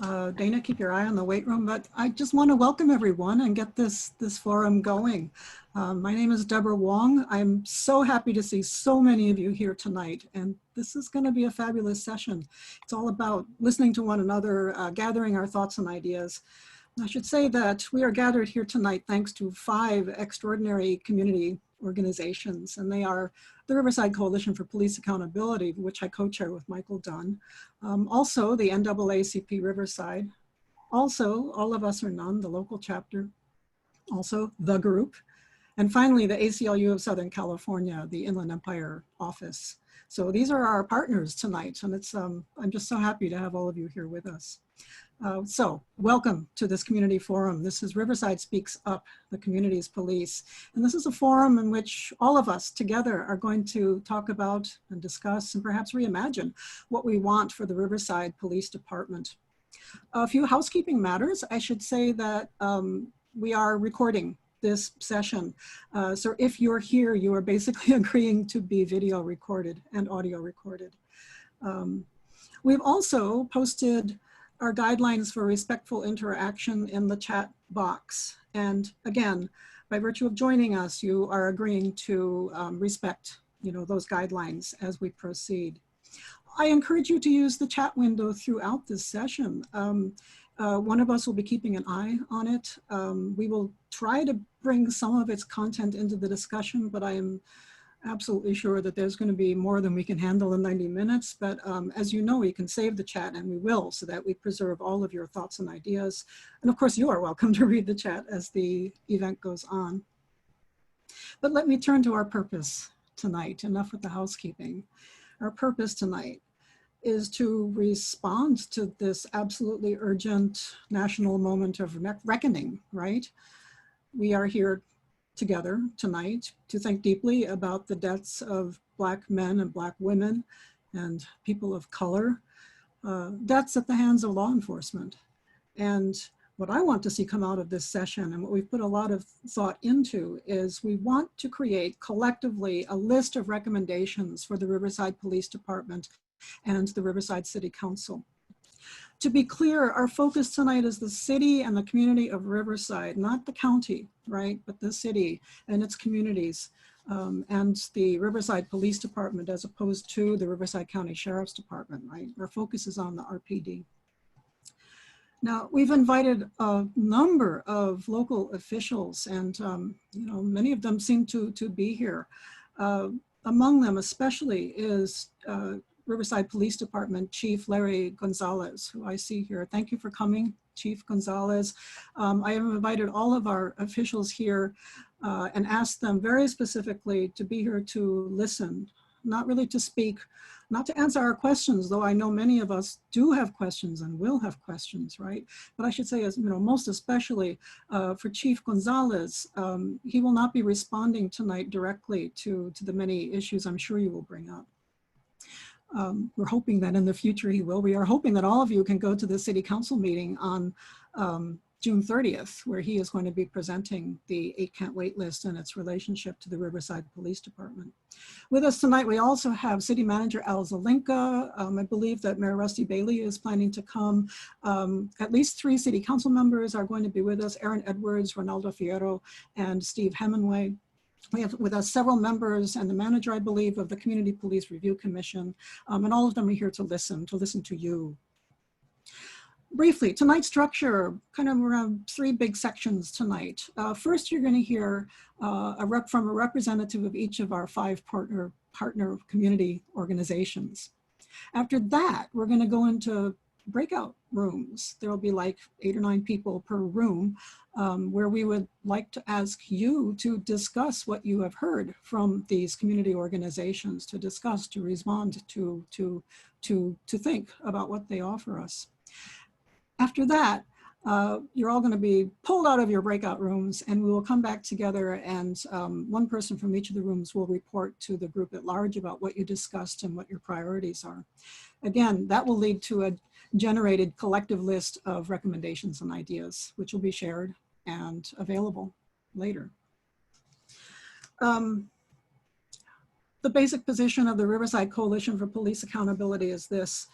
Dana, keep your eye on the wait room, but I just want to welcome everyone and get this forum going. My name is Deborah Wong. I'm so happy to see so many of you here tonight, and this is going to be a fabulous session. It's all about listening to one another, gathering our thoughts and ideas. I should say that we are gathered here tonight thanks to 5 extraordinary community organizations, and they are the Riverside Coalition for Police Accountability, which I co-chair with Michael Dunn. Also the NAACP Riverside. Also, All of Us or None, the local chapter. Also the group. And finally, the ACLU of Southern California, the Inland Empire office. So these are our partners tonight, and it's I'm just so happy to have all of you here with us. So welcome to this community forum. This is Riverside Speaks Up, the community's police. And this is a forum in which all of us together are going to talk about and discuss and perhaps reimagine what we want for the Riverside Police Department. A few housekeeping matters. I should say that we are recording this session. So if you're here, you are basically agreeing to be video recorded and audio recorded. We've also posted our guidelines for respectful interaction in the chat box. And again, by virtue of joining us, you are agreeing to respect, those guidelines as we proceed. I encourage you to use the chat window throughout this session. One of us will be keeping an eye on it. We will try to bring some of its content into the discussion, but I am absolutely sure that there's going to be more than we can handle in 90 minutes. But as you know, we can save the chat, and we will, so that we preserve all of your thoughts and ideas. And of course, you are welcome to read the chat as the event goes on. But let me turn to our purpose tonight. Enough with the housekeeping. Our purpose tonight is to respond to this absolutely urgent national moment of reckoning, right? We are here together tonight to think deeply about the deaths of Black men and Black women and people of color, deaths at the hands of law enforcement. And what I want to see come out of this session, and what we've put a lot of thought into, is we want to create collectively a list of recommendations for the Riverside Police Department and the Riverside City Council. To be clear, our focus tonight is the city and the community of Riverside, not the county, right, but the city and its communities, and the Riverside Police Department as opposed to the Riverside County Sheriff's Department, right? Our focus is on the RPD. Now, we've invited a number of local officials, and many of them seem to be here. Among them especially is Riverside Police Department Chief Larry Gonzalez, who I see here. Thank you for coming, Chief Gonzalez. I have invited all of our officials here and asked them very specifically to be here to listen, not really to speak, not to answer our questions, though I know many of us do have questions and will have questions, right? But I should say, as most especially for Chief Gonzalez, he will not be responding tonight directly to the many issues I'm sure you will bring up. We're hoping that in the future he will. We are hoping that all of you can go to the City Council meeting on June 30th, where he is going to be presenting the 8 Can't Wait list and its relationship to the Riverside Police Department. With us tonight, we also have City Manager Al Zelinka. I believe that Mayor Rusty Bailey is planning to come. At least 3 City Council members are going to be with us: Aaron Edwards, Ronaldo Fierro, and Steve Hemingway. We have with us several members and the manager, I believe, of the Community Police Review Commission, and all of them are here to listen to you. Briefly, tonight's structure, kind of around 3 big sections tonight. First, you're going to hear from a representative of each of our 5 partner community organizations. After that, we're going to go into breakout rooms. There will be like 8 or 9 people per room, where we would like to ask you to discuss what you have heard from these community organizations, to discuss, to respond, to think about what they offer us. After that, you're all going to be pulled out of your breakout rooms, and we will come back together, and one person from each of the rooms will report to the group at large about what you discussed and what your priorities are. Again, that will lead to a generated collective list of recommendations and ideas, which will be shared and available later. The basic position of the Riverside Coalition for Police Accountability is this: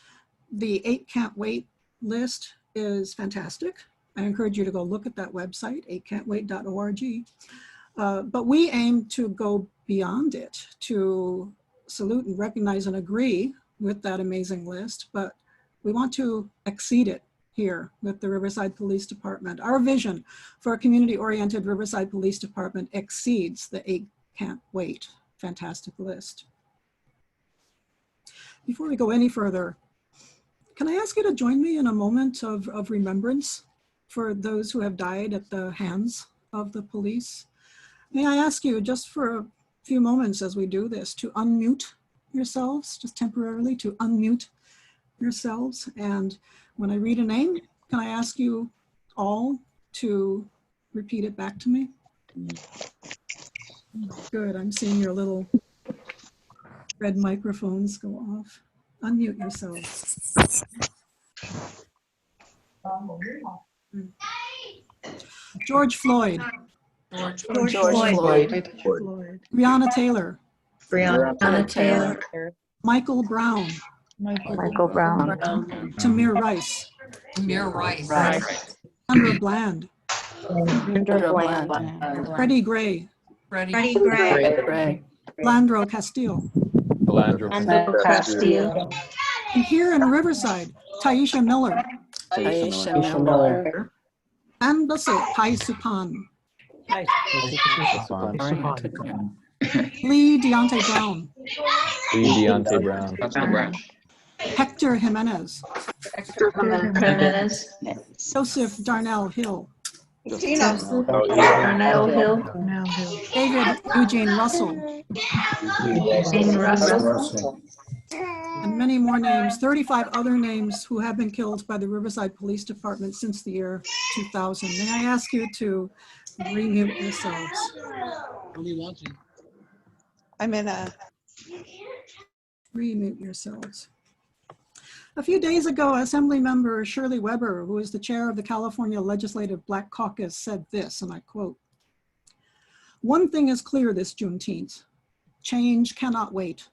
the 8 Can't Wait list is fantastic. I encourage you to go look at that website, acantwait.org. But we aim to go beyond it, to salute and recognize and agree with that amazing list, but we want to exceed it here with the Riverside Police Department. Our vision for a community-oriented Riverside Police Department exceeds the Eight Can't Wait fantastic list. Before we go any further, can I ask you to join me in a moment of remembrance for those who have died at the hands of the police? May I ask you, just for a few moments as we do this, to unmute yourselves, just temporarily to unmute yourselves. And when I read a name, can I ask you all to repeat it back to me? Good, I'm seeing your little red microphones go off. Unmute yourselves. George Floyd. George Floyd. Breonna Taylor. Breonna Taylor. Michael Brown. Michael Brown. Tamir Rice. Sandra Bland. Freddie Gray. Landro Castillo. And here in Riverside, Taisha Miller. And Basit Pai Supan. Lee Deontay Brown. Hector Jimenez. Joseph Darnell Hill. David Eugene Russell. And many more names, 35 other names who have been killed by the Riverside Police Department since the year 2000. May I ask you to remute yourselves? I'm in a... Remute yourselves. A few days ago, Assembly Member Shirley Weber, who is the chair of the California Legislative Black Caucus, said this, and I quote, "One thing is clear this Juneteenth, change cannot wait.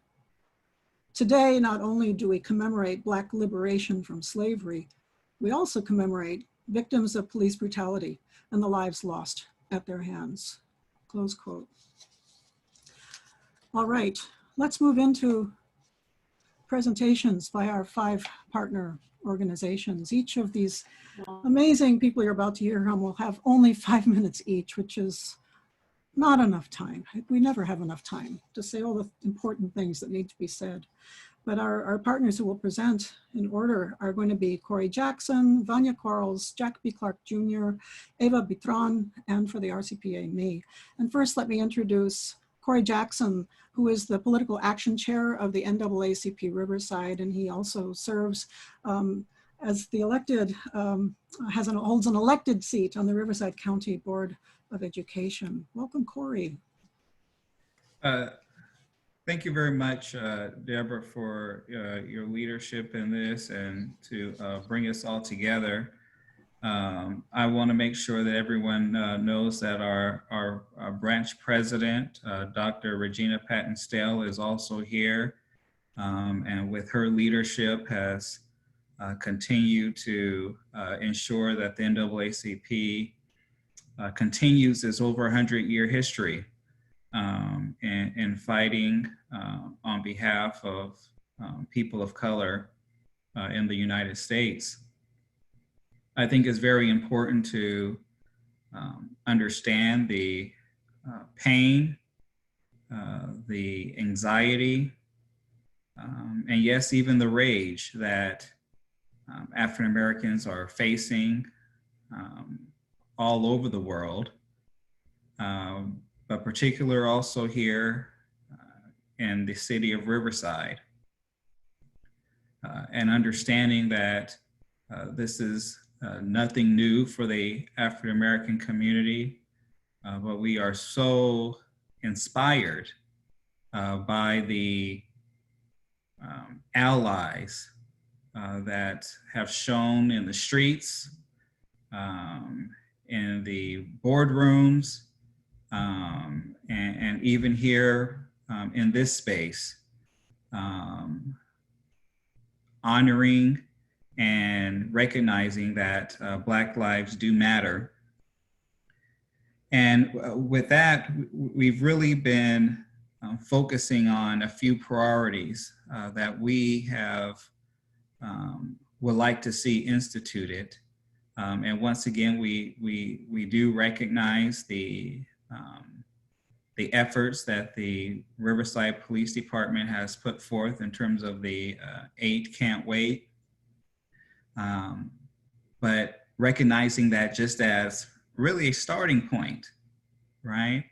Today, not only do we commemorate Black liberation from slavery, we also commemorate victims of police brutality and the lives lost at their hands." Close quote. All right, let's move into presentations by our 5 partner organizations. Each of these amazing people you're about to hear from will have only 5 minutes each, which is not enough time. We never have enough time to say all the important things that need to be said. But our partners who will present in order are going to be Corey Jackson, Vonya Quarles, Jack B. Clarke Jr., Eva Bitrán, and for the RCPA, me. And first, let me introduce Corey Jackson, who is the political action chair of the NAACP Riverside, and he also serves as the elected, holds an elected seat on the Riverside County Board of Education. Welcome, Corey. Thank you very much, Deborah, for your leadership in this and to bring us all together. I want to make sure that everyone knows that our branch president, Dr. Regina Patton-Stale, is also here, and with her leadership has continued to ensure that the NAACP continues its over 100-year history in fighting on behalf of people of color in the United States. I think it's very important to understand the pain, the anxiety, and yes, even the rage that African Americans are facing all over the world, but particular also here in the city of Riverside, and understanding that this is nothing new for the African American community, but we are so inspired by the allies that have shown in the streets, in the boardrooms, and even here in this space, honoring and recognizing that Black lives do matter. And with that, we've really been focusing on a few priorities that we have would like to see instituted. And once again, we do recognize the efforts that the Riverside Police Department has put forth in terms of the 8 Can't Wait. But recognizing that just as really a starting point, right?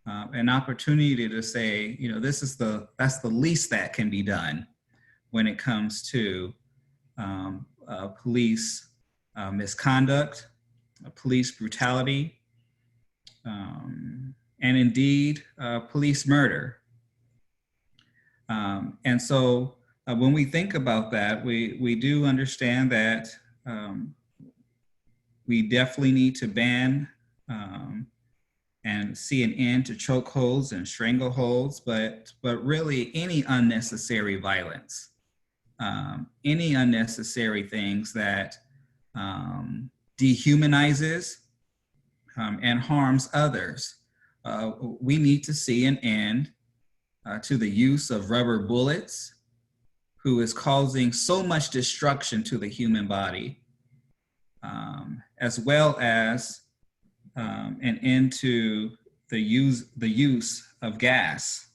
An opportunity to say, you know, that's the least that can be done when it comes to police misconduct, police brutality, and indeed police murder. And so when we think about that, we do understand that we definitely need to ban and see an end to chokeholds and strangleholds, but really any unnecessary violence, any unnecessary things that dehumanizes and harms others. We need to see an end to the use of rubber bullets, who is causing so much destruction to the human body, as well as an end to the use of gas.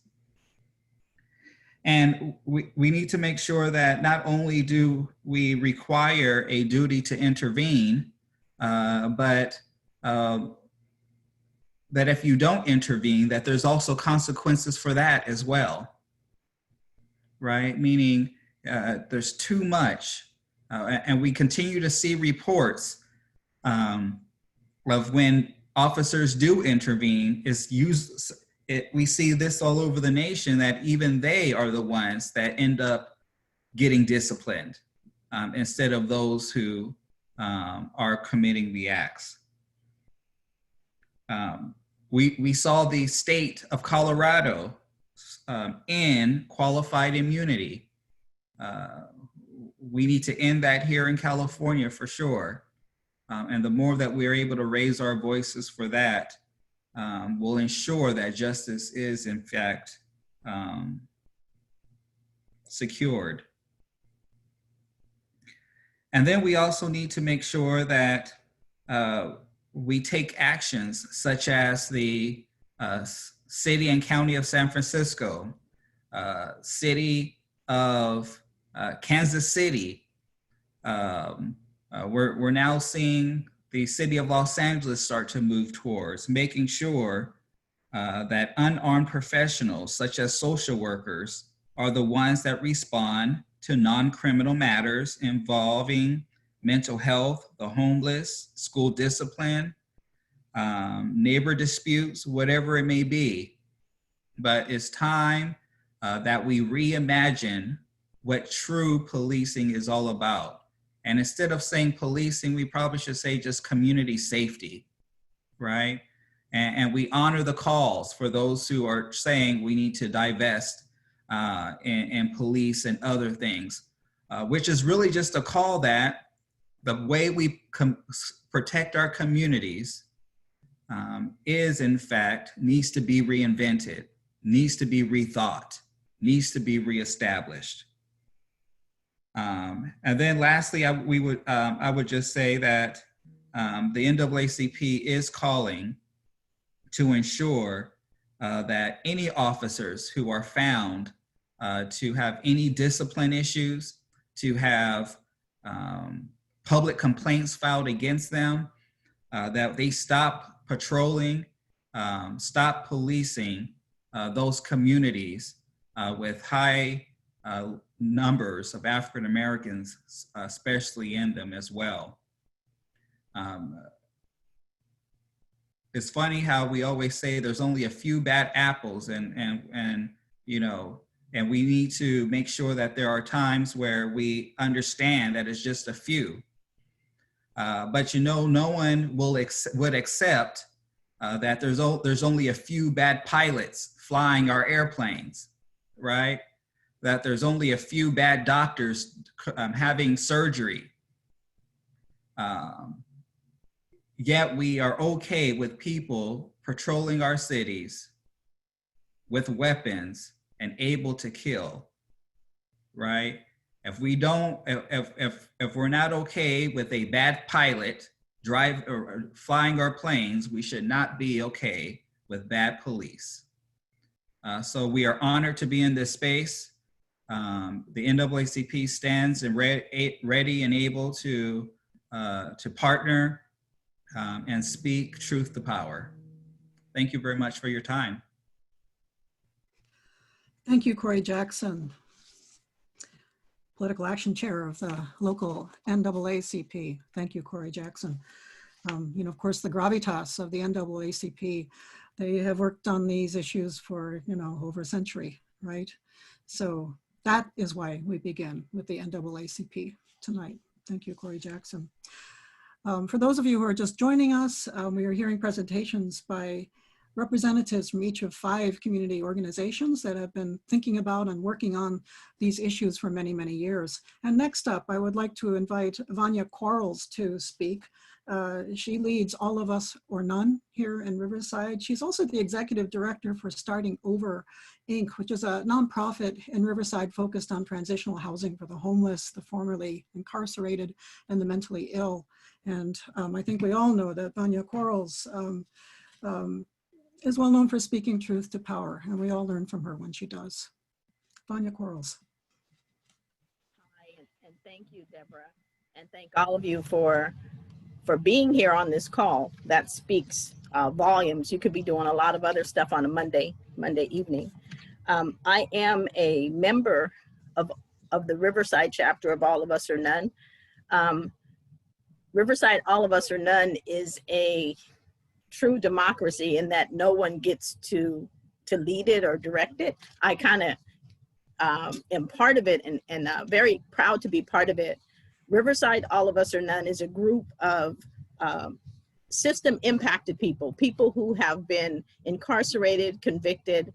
And we need to make sure that not only do we require a duty to intervene, but that if you don't intervene, that there's also consequences for that as well, right? Meaning there's too much, and we continue to see reports of when officers do intervene, we see this all over the nation, that even they are the ones that end up getting disciplined instead of those who are committing the acts. We saw the state of Colorado end qualified immunity. We need to end that here in California for sure. And the more that we're able to raise our voices for that, will ensure that justice is in fact secured. And then we also need to make sure that we take actions such as the city and county of San Francisco, city of Kansas City. We're now seeing the city of Los Angeles start to move towards making sure that unarmed professionals such as social workers are the ones that respond to non-criminal matters involving mental health, the homeless, school discipline, neighbor disputes, whatever it may be. But it's time that we reimagine what true policing is all about. And instead of saying policing, we probably should say just community safety, right? And we honor the calls for those who are saying we need to divest in police and other things, which is really just a call that the way we protect our communities is in fact needs to be reinvented, needs to be rethought, needs to be reestablished. And then lastly, I would just say that the NAACP is calling to ensure that any officers who are found to have any discipline issues, to have public complaints filed against them, that they stop patrolling, stop policing those communities with high numbers of African Americans, especially in them as well. It's funny how we always say there's only a few bad apples, and you know, and we need to make sure that there are times where we understand that it's just a few. But you know, no one would accept that there's only a few bad pilots flying our airplanes, right? That there's only a few bad doctors having surgery Yet we are okay with people patrolling our cities with weapons and able to kill, right? If we don't, if we're not okay with a bad pilot flying our planes, we should not be okay with bad police. So we are honored to be in this space. The NAACP stands and ready and able to partner and speak truth to power. Thank you very much for your time. Thank you, Corey Jackson, Political Action Chair of the local NAACP. Thank you, Corey Jackson. Of course, the gravitas of the NAACP, they have worked on these issues for, over a century, right? So that is why we begin with the NAACP tonight. Thank you, Corey Jackson. For those of you who are just joining us, we are hearing presentations by representatives from each of 5 community organizations that have been thinking about and working on these issues for many, many years. And next up, I would like to invite Vonya Quarles to speak. She leads All of Us or None here in Riverside. She's also the executive director for Starting Over, Inc., which is a nonprofit in Riverside focused on transitional housing for the homeless, the formerly incarcerated, and the mentally ill. And I think we all know that Vonya Quarles is well known for speaking truth to power, and we all learn from her when she does. Vonya Quarles. Hi, and thank you, Deborah, and thank all of you for being here on this call. That speaks volumes. You could be doing a lot of other stuff on a Monday evening. I am a member of the Riverside Chapter of All of Us or None. Riverside All of Us or None is a true democracy in that no one gets to lead it or direct it. I kind of am part of it and very proud to be part of it. Riverside All of Us or None is a group of system impacted people who have been incarcerated, convicted,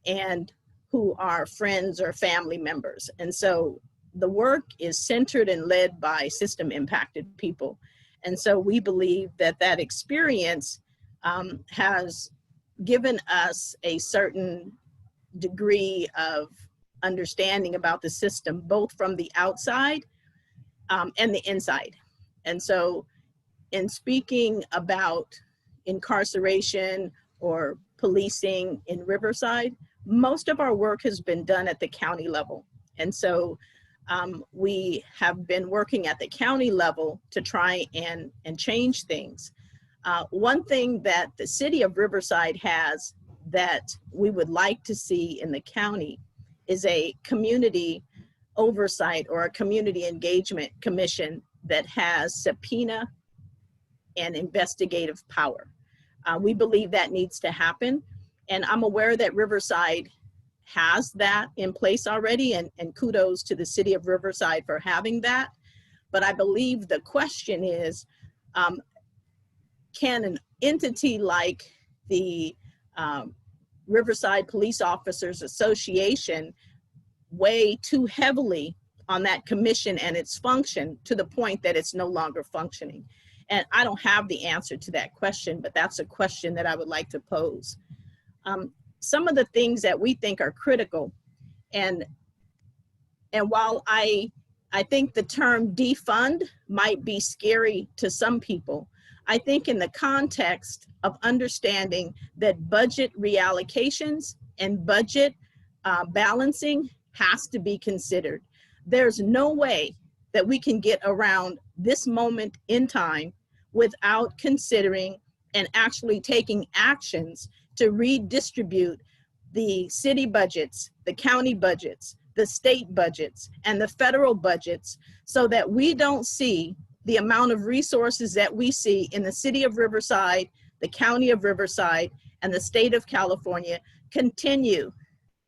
and who are friends or family members. And so the work is centered and led by system impacted people. And so we believe that experience has given us a certain degree of understanding about the system, both from the outside and the inside. And so in speaking about incarceration or policing in Riverside, most of our work has been done at the county level. And so we have been working at the county level to try and change things. One thing that the city of Riverside has that we would like to see in the county is a community oversight or a community engagement commission that has subpoena and investigative power. We believe that needs to happen. And I'm aware that Riverside has that in place already, and kudos to the city of Riverside for having that. But I believe the question is, can an entity like the Riverside Police Officers Association weigh too heavily on that commission and its function to the point that it's no longer functioning? And I don't have the answer to that question, but that's a question that I would like to pose. Some of the things that we think are critical, and while I think the term defund might be scary to some people, I think in the context of understanding that budget reallocations and budget balancing has to be considered. There's no way that we can get around this moment in time without considering and actually taking actions to redistribute the city budgets, the county budgets, the state budgets, and the federal budgets, so that we don't see the amount of resources that we see in the city of Riverside, the county of Riverside, and the state of California continue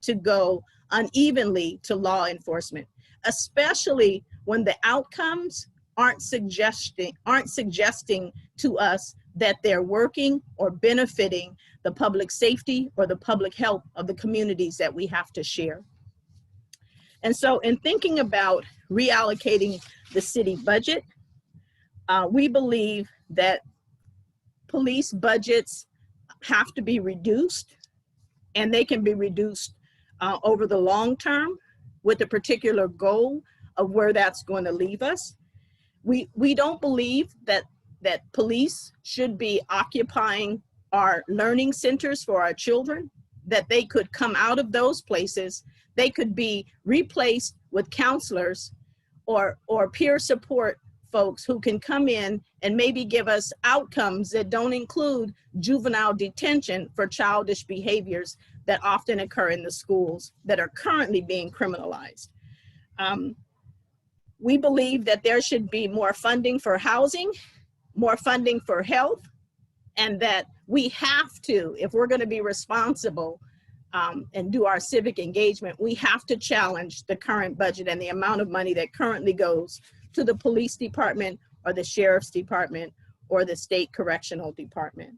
to go unevenly to law enforcement, especially when the outcomes aren't suggesting to us that they're working or benefiting the public safety or the public health of the communities that we have to share. And so in thinking about reallocating the city budget, We believe that police budgets have to be reduced, and they can be reduced over the long term with a particular goal of where that's going to leave us. We don't believe that police should be occupying our learning centers for our children, that they could come out of those places. They could be replaced with counselors or peer support folks who can come in and maybe give us outcomes that don't include juvenile detention for childish behaviors that often occur in the schools that are currently being criminalized. We believe that there should be more funding for housing, more funding for health, and that we have to, if we're going to be responsible and do our civic engagement, we have to challenge the current budget and the amount of money that currently goes to the police department or the sheriff's department or the state correctional department.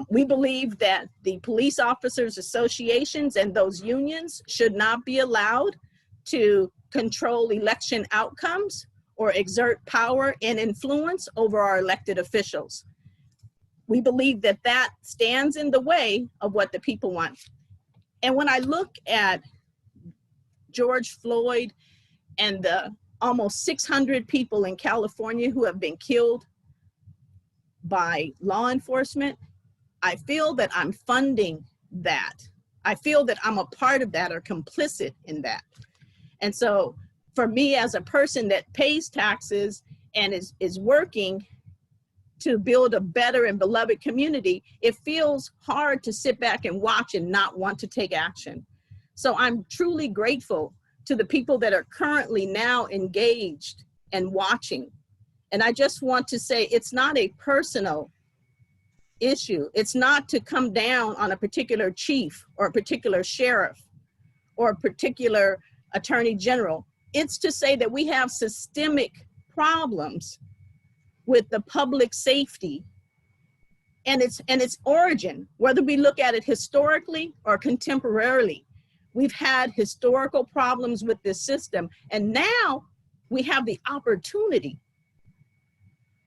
We believe that the police officers associations and those unions should not be allowed to control election outcomes or exert power and influence over our elected officials. We believe that that stands in the way of what the people want. And when I look at George Floyd and the almost 600 people in California who have been killed by law enforcement, I feel that I'm funding that. I feel that I'm a part of that or complicit in that. And so for me as a person that pays taxes and is working to build a better and beloved community, it feels hard to sit back and watch and not want to take action. So I'm truly grateful to the people that are currently now engaged and watching. And I just want to say it's not a personal issue. It's not to come down on a particular chief or a particular sheriff or a particular attorney general. It's to say that we have systemic problems with the public safety and its origin, whether we look at it historically or contemporarily. We've had historical problems with this system, and now we have the opportunity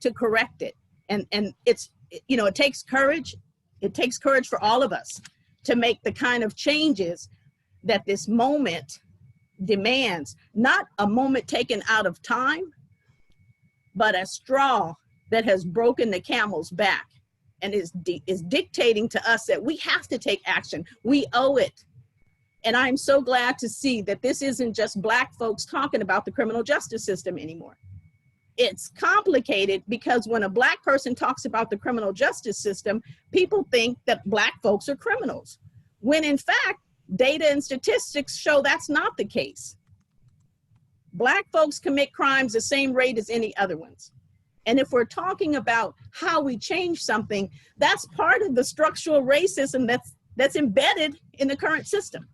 to correct it. And it's, you know, it takes courage. It takes courage for all of us to make the kind of changes that this moment demands. Not a moment taken out of time, but a straw that has broken the camel's back and is dictating to us that we have to take action. We owe it. And I'm so glad to see that this isn't just Black folks talking about the criminal justice system anymore. It's complicated because when a Black person talks about the criminal justice system, people think that Black folks are criminals, when in fact, data and statistics show that's not the case. Black folks commit crimes the same rate as any other ones. And if we're talking about how we change something, that's part of the structural racism that's embedded in the current system.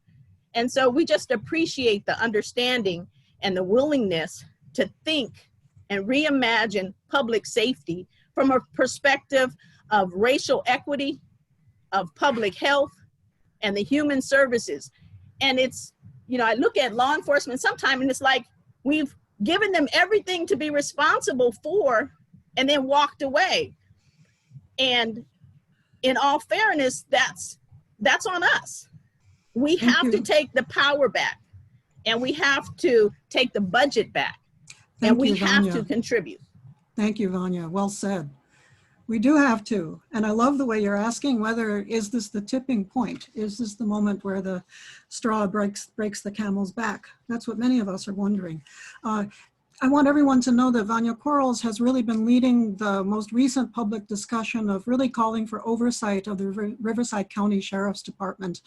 And so we just appreciate the understanding and the willingness to think and reimagine public safety from a perspective of racial equity, of public health, and the human services. And it's, you know, I look at law enforcement sometimes and it's like we've given them everything to be responsible for and then walked away. And in all fairness, that's on us. We have to take the power back, and we have to take the budget back, and we have to contribute. Thank you, Vonya. Well said. We do have to. And I love the way you're asking whether, is this the tipping point? Is this the moment where the straw breaks the camel's back? That's what many of us are wondering. I want everyone to know that Vonya Quarles has really been leading the most recent public discussion of really calling for oversight of the Riverside County Sheriff's Department.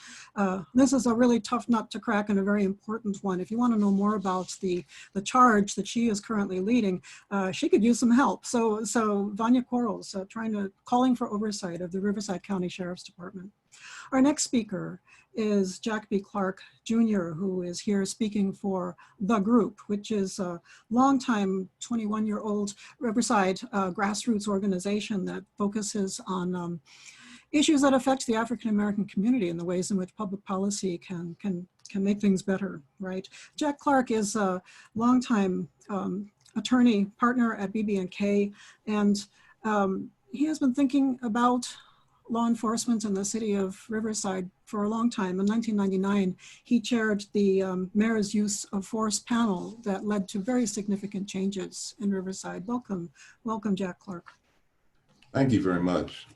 This is a really tough nut to crack and a very important one. If you want to know more about the charge that she is currently leading, she could use some help. So Vonya Quarles calling for oversight of the Riverside County Sheriff's Department. Our next speaker is Jack B. Clarke Jr., who is here speaking for The Group, which is a longtime 21-year-old Riverside grassroots organization that focuses on issues that affect the African-American community and the ways in which public policy can make things better, right? Jack Clarke is a longtime attorney partner at BB&K, and he has been thinking about law enforcement in the city of Riverside for a long time. In 1999, he chaired the Mayor's Use of Force panel that led to very significant changes in Riverside. Welcome, Jack Clarke. Thank you very much.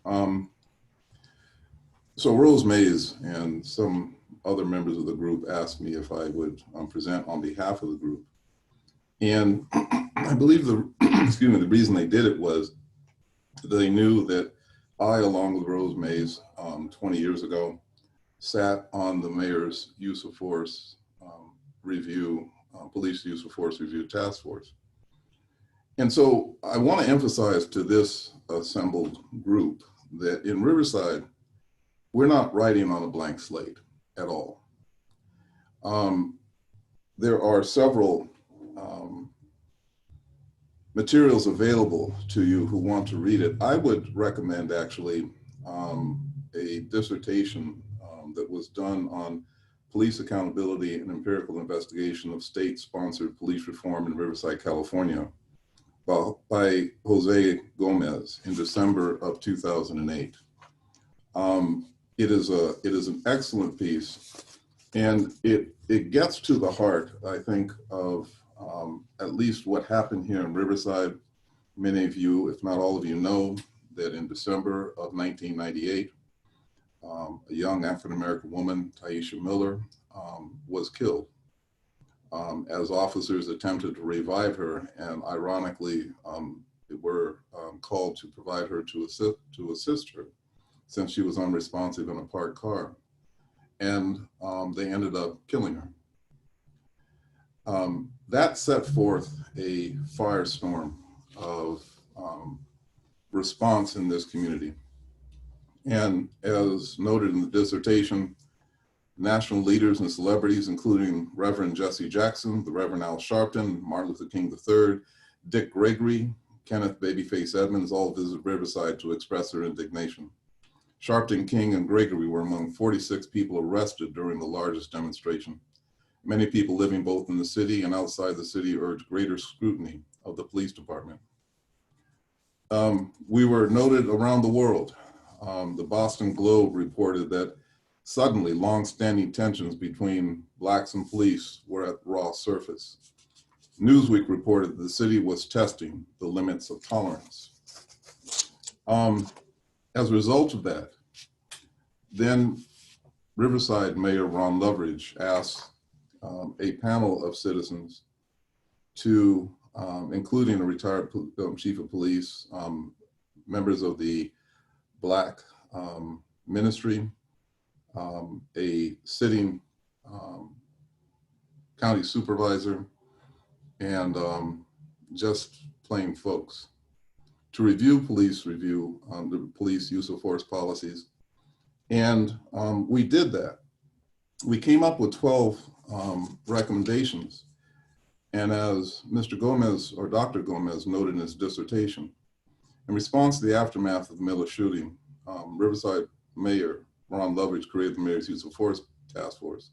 So Rose Mays and some other members of the group asked me if I would present on behalf of the group. And I believe the, excuse me, the reason they did it was they knew that I, along with Rose Mays, 20 years ago, sat on the mayor's use of force review, police use of force review task force. And so I want to emphasize to this assembled group that in Riverside, we're not writing on a blank slate at all. There are several materials available to you who want to read it. I would recommend actually a dissertation that was done on police accountability and empirical investigation of state-sponsored police reform in Riverside, California, by Jose Gomez in December of 2008. It is an excellent piece, and it gets to the heart, I think, of at least what happened here in Riverside. Many of you, if not all of you, know that in December of 1998, a young African-American woman, Taisha Miller, was killed as officers attempted to revive her, and ironically, were called to provide her to assist her, since she was unresponsive in a parked car, and they ended up killing her. That set forth a firestorm of response in this community. And as noted in the dissertation, national leaders and celebrities, including Reverend Jesse Jackson, the Reverend Al Sharpton, Martin Luther King III, Dick Gregory, Kenneth Babyface Edmonds, all visited Riverside to express their indignation. Sharpton, King, and Gregory were among 46 people arrested during the largest demonstration. Many people living both in the city and outside the city urged greater scrutiny of the police department. We were noted around the world. The Boston Globe reported that suddenly long-standing tensions between Blacks and police were at raw surface. Newsweek reported that the city was testing the limits of tolerance. As a result of that, then Riverside Mayor Ron Loveridge asked a panel of citizens to, including a retired chief of police, members of the Black ministry, a sitting county supervisor, and just plain folks, to review the police use of force policies. And we did that. We came up with 12 recommendations. And as Mr. Gomez, or Dr. Gomez, noted in his dissertation, in response to the aftermath of the Miller shooting, Riverside Mayor Ron Loveridge created the Mayor's Use of Force Task Force.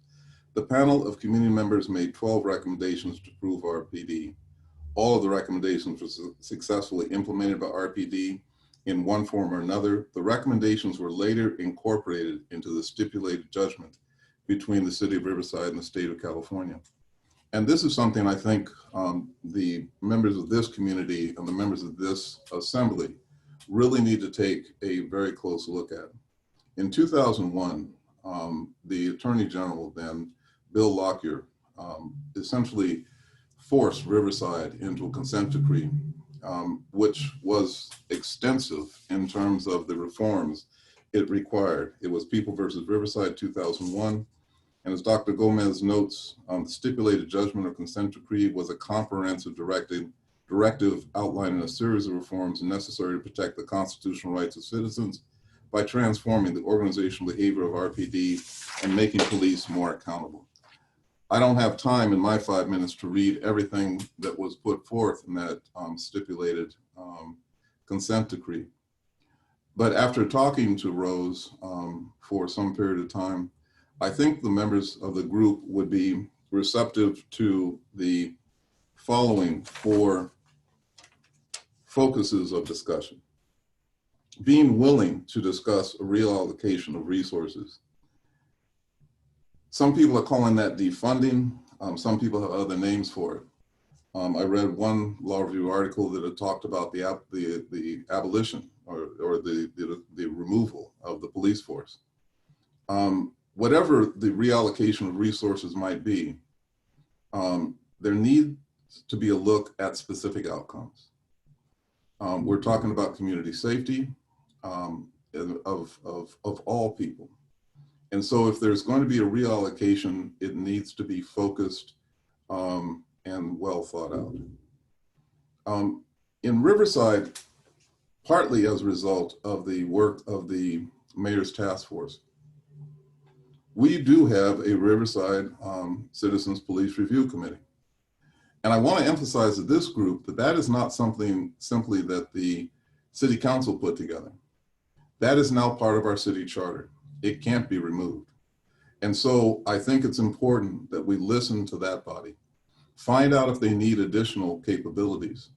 The panel of community members made 12 recommendations to improve RPD. All of the recommendations were successfully implemented by RPD in one form or another. The recommendations were later incorporated into the stipulated judgment between the city of Riverside and the state of California. And this is something I think the members of this community and the members of this assembly really need to take a very close look at. In 2001, the Attorney General then, Bill Lockyer, essentially forced Riverside into a consent decree, which was extensive in terms of the reforms it required. It was People versus Riverside 2001. And as Dr. Gomez notes, the stipulated judgment or consent decree was a comprehensive directive outlining a series of reforms necessary to protect the constitutional rights of citizens by transforming the organizational behavior of RPD and making police more accountable. I don't have time in my 5 minutes to read everything that was put forth in that stipulated consent decree. But after talking to Rose for some period of time, I think the members of the group would be receptive to the following 4 focuses of discussion. Being willing to discuss a reallocation of resources. Some people are calling that defunding. Some people have other names for it. I read one law review article that had talked about the abolition or the removal of the police force. Whatever the reallocation of resources might be, there needs to be a look at specific outcomes. We're talking about community safety of all people. And so if there's going to be a reallocation, it needs to be focused and well thought out. In Riverside, partly as a result of the work of the Mayor's Task Force, we do have a Riverside Citizens Police Review Committee. And I want to emphasize to this group that is not something simply that the City Council put together. That is now part of our city charter. It can't be removed. And so I think it's important that we listen to that body, find out if they need additional capabilities,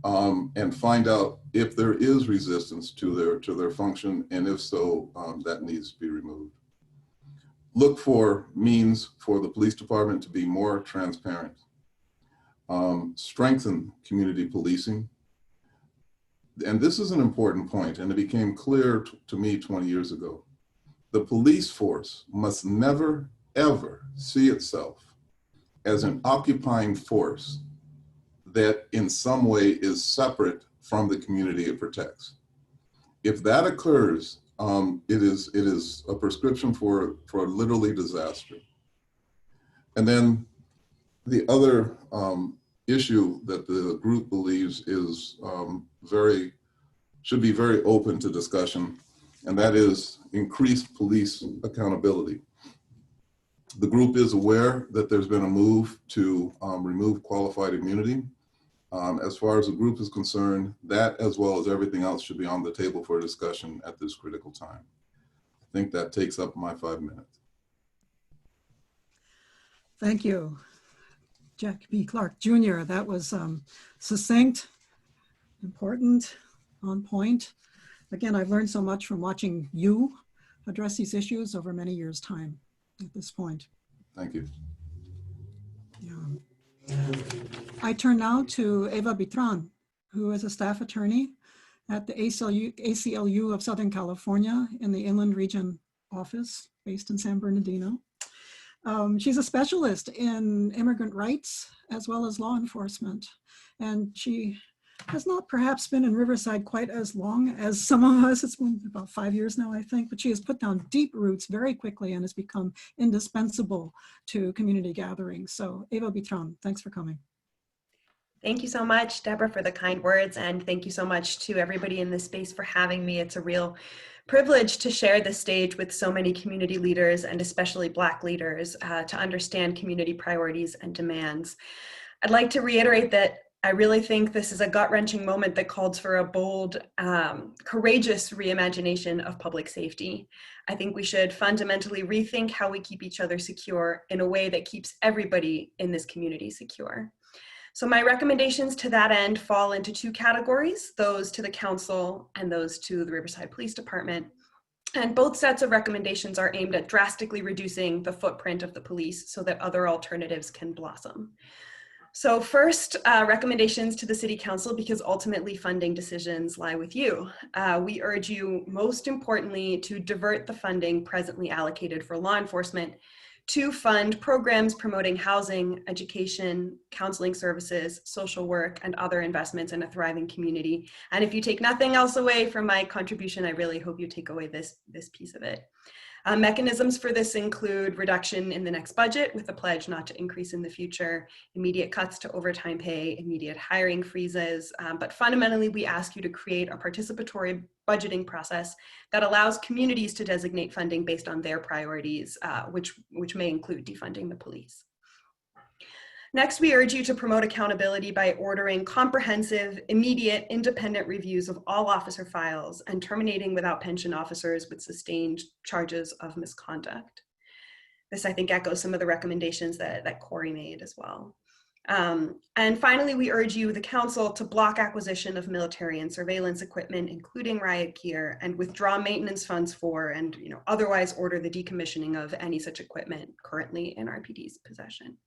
and find out if there is resistance to their function, and if so, that needs to be removed. Look for means for the police department to be more transparent. Strengthen community policing. And this is an important point, and it became clear to me 20 years ago. The police force must never, ever see itself as an occupying force that in some way is separate from the community it protects. If that occurs, it is a prescription for literally disaster. And then the other issue that the group believes is should be very open to discussion, and that is increased police accountability. The group is aware that there's been a move to remove qualified immunity. As far as the group is concerned, that as well as everything else should be on the table for discussion at this critical time. I think that takes up my 5 minutes. Thank you, Jack B. Clarke Jr. That was succinct, important, on point. Again, I've learned so much from watching you address these issues over many years' time at this point. Thank you. Yeah. I turn now to Eva Bitrán, who is a staff attorney at the ACLU of Southern California in the Inland Region office based in San Bernardino. She's a specialist in immigrant rights as well as law enforcement. And she has not perhaps been in Riverside quite as long as some of us. It's been about 5 years now, I think, but she has put down deep roots very quickly and has become indispensable to community gatherings. So Eva Bitrán, thanks for coming. Thank you so much, Deborah, for the kind words, and thank you so much to everybody in this space for having me. It's a real privilege to share the stage with so many community leaders, and especially Black leaders, to understand community priorities and demands. I'd like to reiterate that I really think this is a gut-wrenching moment that calls for a bold, courageous reimagination of public safety. I think we should fundamentally rethink how we keep each other secure in a way that keeps everybody in this community secure. So my recommendations to that end fall into 2 categories, those to the council and those to the Riverside Police Department. And both sets of recommendations are aimed at drastically reducing the footprint of the police so that other alternatives can blossom. So first, recommendations to the City Council, because ultimately funding decisions lie with you. We urge you, most importantly, to divert the funding presently allocated for law enforcement to fund programs promoting housing, education, counseling services, social work, and other investments in a thriving community. And if you take nothing else away from my contribution, I really hope you take away this piece of it. Mechanisms for this include reduction in the next budget with a pledge not to increase in the future, immediate cuts to overtime pay, immediate hiring freezes, but fundamentally we ask you to create a participatory budgeting process that allows communities to designate funding based on their priorities, which may include defunding the police. Next, we urge you to promote accountability by ordering comprehensive, immediate, independent reviews of all officer files and terminating without pension officers with sustained charges of misconduct. This, I think, echoes some of the recommendations that Corey made as well. And finally, we urge you, the council, to block acquisition of military and surveillance equipment, including riot gear, and withdraw maintenance funds for, and otherwise order the decommissioning of any such equipment currently in RPD's possession.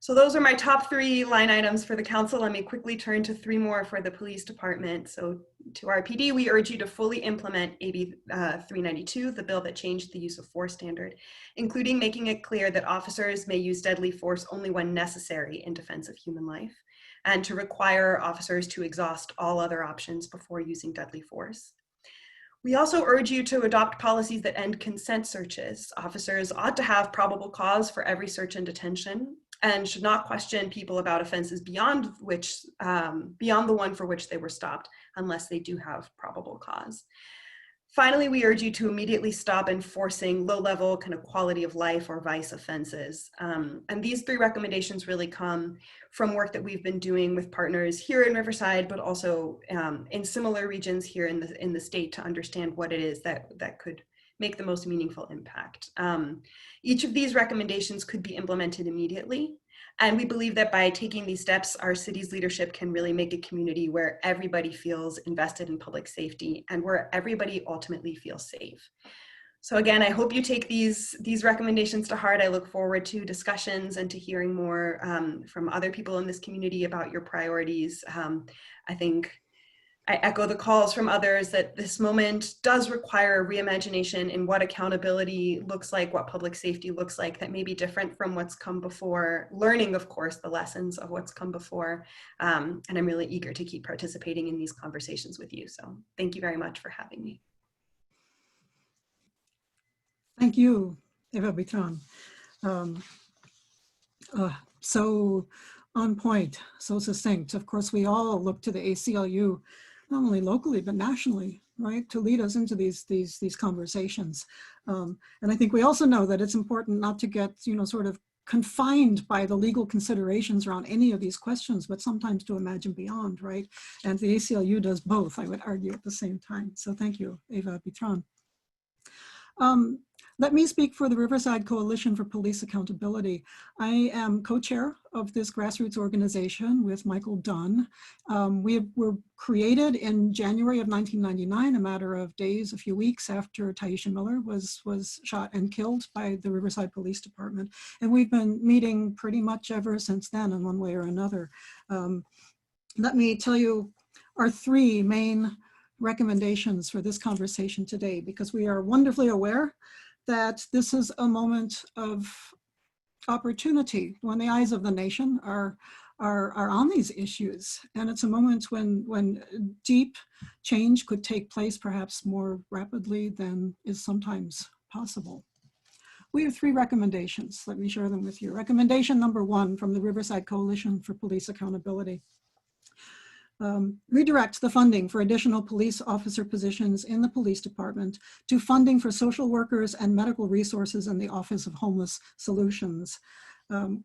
So those are my top 3 line items for the council. Let me quickly turn to 3 more for the police department. So to RPD, we urge you to fully implement AB 392, the bill that changed the use of force standard, including making it clear that officers may use deadly force only when necessary in defense of human life, and to require officers to exhaust all other options before using deadly force. We also urge you to adopt policies that end consent searches. Officers ought to have probable cause for every search and detention, and should not question people about offenses beyond the one for which they were stopped, unless they do have probable cause. Finally, we urge you to immediately stop enforcing low-level kind of quality of life or vice offenses. And these 3 recommendations really come from work that we've been doing with partners here in Riverside, but also in similar regions here in the state, to understand what it is that could make the most meaningful impact. Each of these recommendations could be implemented immediately. And we believe that by taking these steps, our city's leadership can really make a community where everybody feels invested in public safety and where everybody ultimately feels safe. So again, I hope you take these recommendations to heart. I look forward to discussions and to hearing more from other people in this community about your priorities. I think I echo the calls from others that this moment does require reimagination in what accountability looks like, what public safety looks like, that may be different from what's come before, learning, of course, the lessons of what's come before. And I'm really eager to keep participating in these conversations with you. So thank you very much for having me. Thank you, Eva Bitrán. So on point, so succinct. Of course, we all look to the ACLU, not only locally, but nationally, right, to lead us into these conversations. And I think we also know that it's important not to get, sort of confined by the legal considerations around any of these questions, but sometimes to imagine beyond, right? And the ACLU does both, I would argue, at the same time. So thank you, Eva Bitrán. Let me speak for the Riverside Coalition for Police Accountability. I am co-chair of this grassroots organization with Michael Dunn. We were created in January of 1999, a matter of days, a few weeks after Tyisha Miller was shot and killed by the Riverside Police Department. And we've been meeting pretty much ever since then in one way or another. Let me tell you our 3 main recommendations for this conversation today, because we are wonderfully aware that this is a moment of opportunity when the eyes of the nation are on these issues. And it's a moment when deep change could take place perhaps more rapidly than is sometimes possible. We have 3 recommendations. Let me share them with you. Recommendation number 1 from the Riverside Coalition for Police Accountability. Redirect the funding for additional police officer positions in the police department to funding for social workers and medical resources in the Office of Homeless Solutions.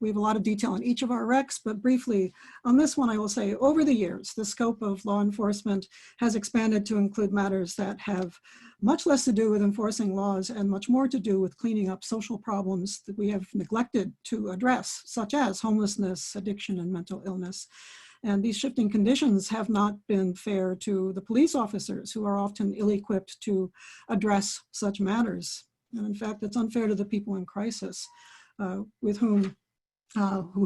We have a lot of detail on each of our recs, but briefly on this one, I will say over the years, the scope of law enforcement has expanded to include matters that have much less to do with enforcing laws and much more to do with cleaning up social problems that we have neglected to address, such as homelessness, addiction, and mental illness. And these shifting conditions have not been fair to the police officers, who are often ill-equipped to address such matters. And in fact, it's unfair to the people in crisis with who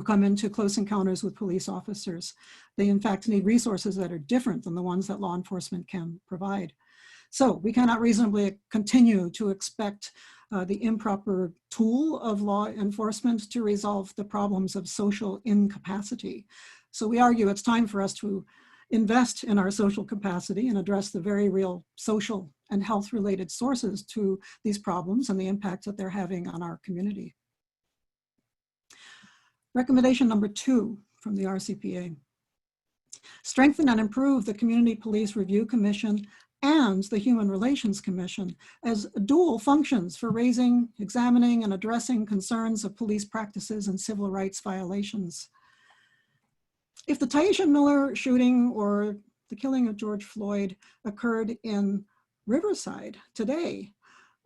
come into close encounters with police officers. They in fact need resources that are different than the ones that law enforcement can provide. So we cannot reasonably continue to expect the improper tool of law enforcement to resolve the problems of social incapacity. So we argue it's time for us to invest in our social capacity and address the very real social and health-related sources to these problems and the impact that they're having on our community. Recommendation number 2 from the RCPA. Strengthen and improve the Community Police Review Commission and the Human Relations Commission as dual functions for raising, examining, and addressing concerns of police practices and civil rights violations. If the Tyisha Miller shooting or the killing of George Floyd occurred in Riverside today,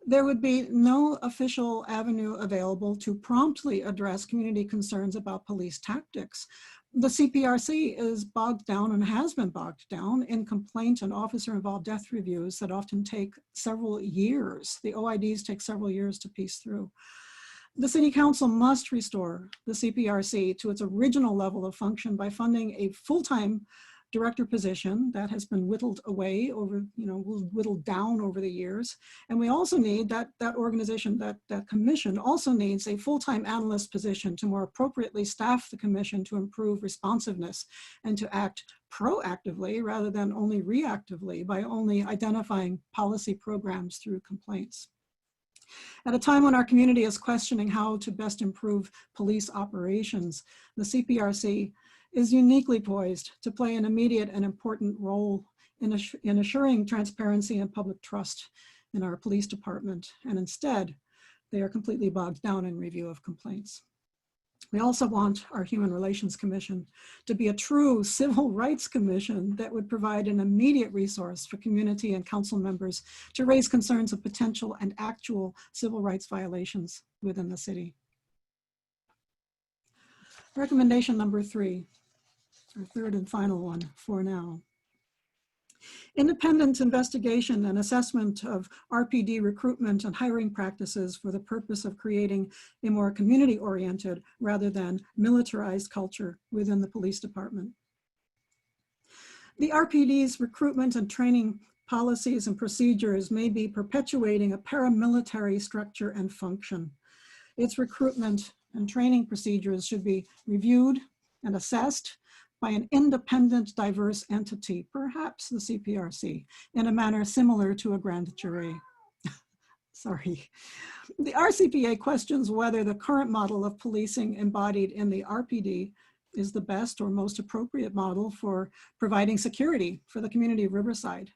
There would be no official avenue available to promptly address community concerns about police tactics. The CPRC is bogged down and has been bogged down in complaint and officer-involved death reviews that often take several years. The OIDs take several years to piece through. The City Council must restore the CPRC to its original level of function by funding a full-time director position that has been whittled away over, whittled down over the years. And we also need that organization, that commission also needs a full-time analyst position to more appropriately staff the commission to improve responsiveness and to act proactively rather than only reactively by only identifying policy programs through complaints. At a time when our community is questioning how to best improve police operations, the CPRC is uniquely poised to play an immediate and important role in assuring transparency and public trust in our police department. And instead, they are completely bogged down in review of complaints. We also want our Human Relations Commission to be a true civil rights commission that would provide an immediate resource for community and council members to raise concerns of potential and actual civil rights violations within the city. Recommendation number 3, our third and final one for now. Independent investigation and assessment of RPD recruitment and hiring practices for the purpose of creating a more community-oriented rather than militarized culture within the police department. The RPD's recruitment and training policies and procedures may be perpetuating a paramilitary structure and function. Its recruitment and training procedures should be reviewed and assessed by an independent, diverse entity, perhaps the CPRC, in a manner similar to a grand jury. Sorry. The RCPA questions whether the current model of policing embodied in the RPD is the best or most appropriate model for providing security for the community of Riverside,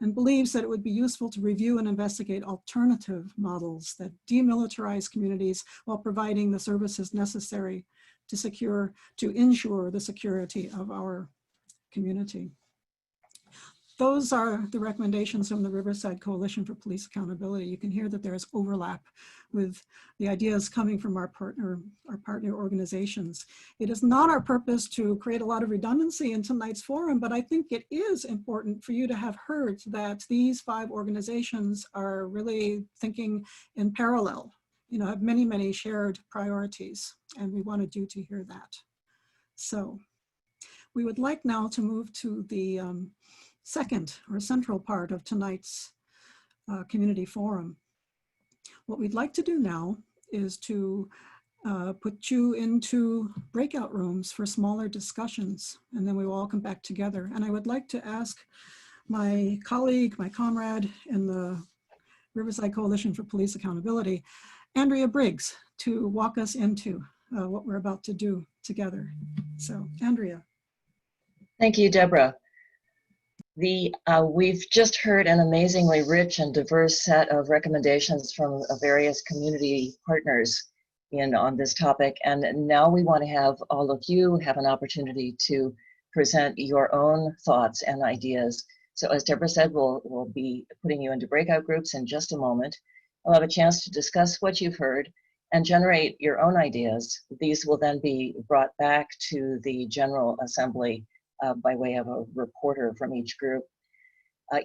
and believes that it would be useful to review and investigate alternative models that demilitarize communities while providing the services necessary to ensure the security of our community. Those are the recommendations from the Riverside Coalition for Police Accountability. You can hear that there is overlap with the ideas coming from our partner organizations. It is not our purpose to create a lot of redundancy in tonight's forum, but I think it is important for you to have heard that these 5 organizations are really thinking in parallel, have many, many shared priorities, and we wanted you to hear that. So we would like now to move to the second or central part of tonight's community forum. What we'd like to do now is to put you into breakout rooms for smaller discussions, and then we will all come back together. And I would like to ask my colleague, my comrade in the Riverside Coalition for Police Accountability, Andrea Briggs, to walk us into what we're about to do together. So, Andrea. Thank you, Deborah. We've just heard an amazingly rich and diverse set of recommendations from various community partners on this topic, and now we want to have all of you have an opportunity to present your own thoughts and ideas. So as Deborah said, we'll be putting you into breakout groups in just a moment. We'll have a chance to discuss what you've heard and generate your own ideas. These will then be brought back to the General Assembly by way of a reporter from each group.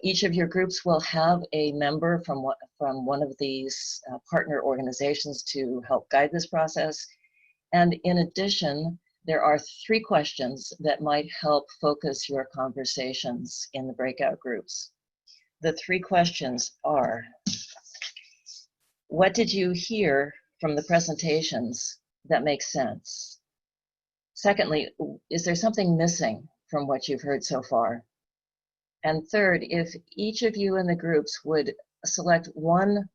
Each of your groups will have a member from one of these partner organizations to help guide this process. And in addition, there are 3 questions that might help focus your conversations in the breakout groups. The 3 questions are, what did you hear from the presentations that makes sense? Secondly, is there something missing from what you've heard so far? And third, if each of you in the groups would select one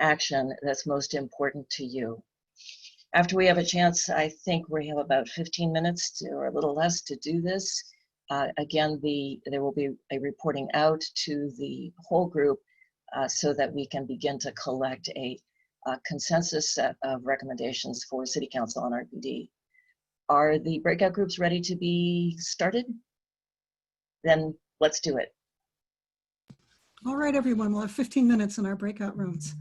action that's most important to you. After we have a chance, I think we have about 15 minutes or a little less to do this. Again, there will be a reporting out to the whole group so that we can begin to collect a consensus set of recommendations for City Council on RPD. Are the breakout groups ready to be started? Then let's do it. All right, everyone, we'll have 15 minutes in our breakout rooms.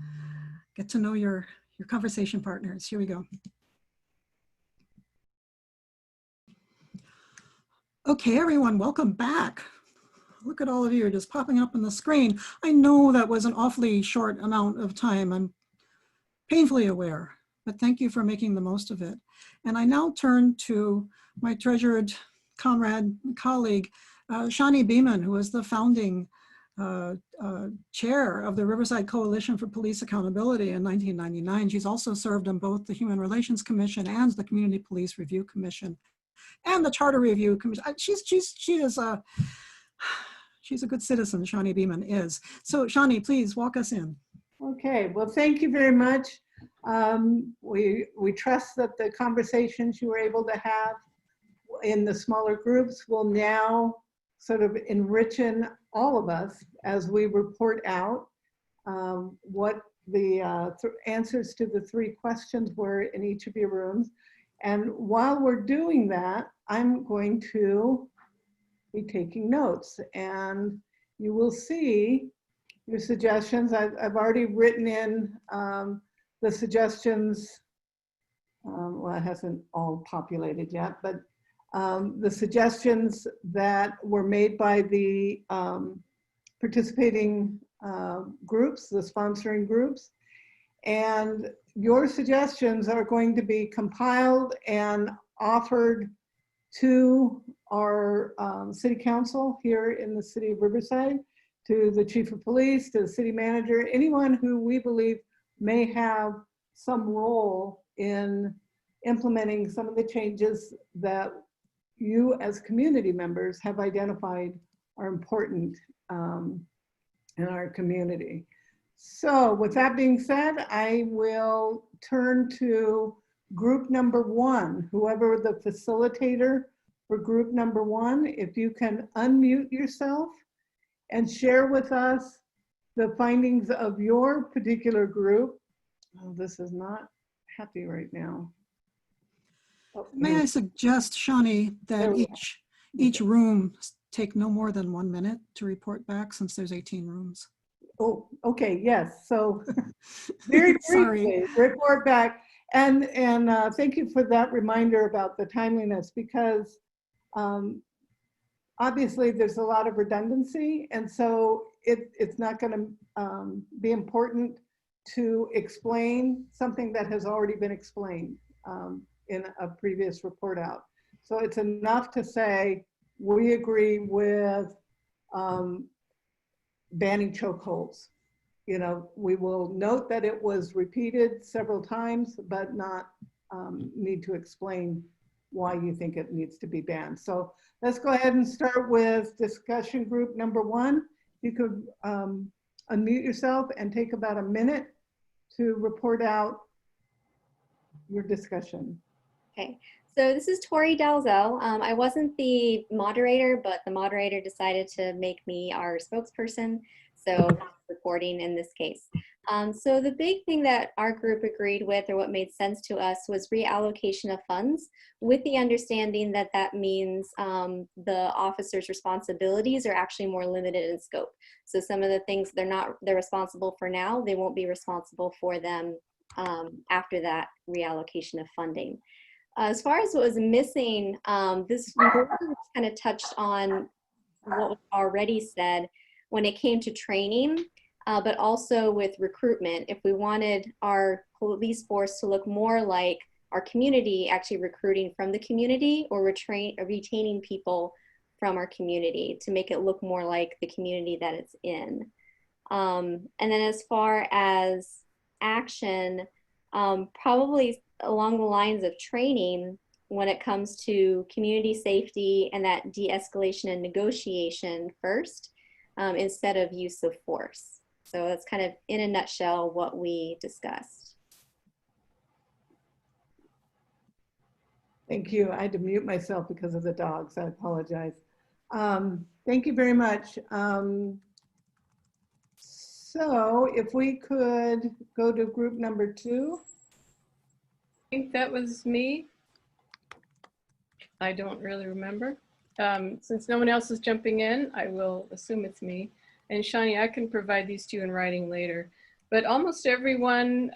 get to know your conversation partners. Here we go. Okay, everyone, welcome back. Look at all of you just popping up on the screen. I know that was an awfully short amount of time. I'm painfully aware, but thank you for making the most of it. And I now turn to my treasured comrade, colleague, Chani Beeman, who is the founding chair of the Riverside Coalition for Police Accountability in 1999. She's also served on both the Human Relations Commission and the Community Police Review Commission and the Charter Review Commission. She's a good citizen, Chani Beeman is. So Chani, please walk us in. Okay, well, thank you very much. We trust that the conversations you were able to have in the smaller groups will now sort of enrichen all of us as we report out what the answers to the 3 questions were in each of your rooms. And while we're doing that, I'm going to be taking notes, and you will see your suggestions. I've already written in the suggestions. Well, it hasn't all populated yet, but the suggestions that were made by the participating groups, the sponsoring groups, and your suggestions are going to be compiled and offered to our city council here in the city of Riverside, to the chief of police, to the city manager, anyone who we believe may have some role in implementing some of the changes that you as community members have identified are important in our community. So with that being said, I will turn to group number 1, whoever the facilitator for group number 1, if you can unmute yourself and share with us the findings of your particular group. Oh, this is not happy right now. Oh, May I suggest, Chani, that each room take no more than 1 minute to report back, since there's 18 rooms. Oh, okay, yes. So very briefly, report back. And thank you for that reminder about the timeliness, because obviously there's a lot of redundancy, and so it's not going to be important to explain something that has already been explained in a previous report out. So it's enough to say we agree with banning chokeholds. You know, we will note that it was repeated several times, but not need to explain why you think it needs to be banned. So let's go ahead and start with discussion group number 1. You could unmute yourself and take about a minute to report out your discussion. Okay, so this is Tori Dalzell. I wasn't the moderator, but the moderator decided to make me our spokesperson, so I'm reporting in this case. So the big thing that our group agreed with, or what made sense to us, was reallocation of funds, with the understanding that that means the officers' responsibilities are actually more limited in scope. So some of the things they're responsible for now, they won't be responsible for them after that reallocation of funding. As far as what was missing, this kind of touched on what was already said when it came to training, but also with recruitment. If we wanted our police force to look more like our community, actually recruiting from the community, or retaining people from our community to make it look more like the community that it's in. And then as far as action, probably along the lines of training when it comes to community safety and that de-escalation and negotiation first, instead of use of force. So that's kind of in a nutshell what we discussed. Thank you. I had to mute myself because of the dogs. I apologize. Thank you very much. So if we could go to group number 2. I think that was me. I don't really remember. Since no one else is jumping in, I will assume it's me. And Chani, I can provide these to you in writing later. But almost everyone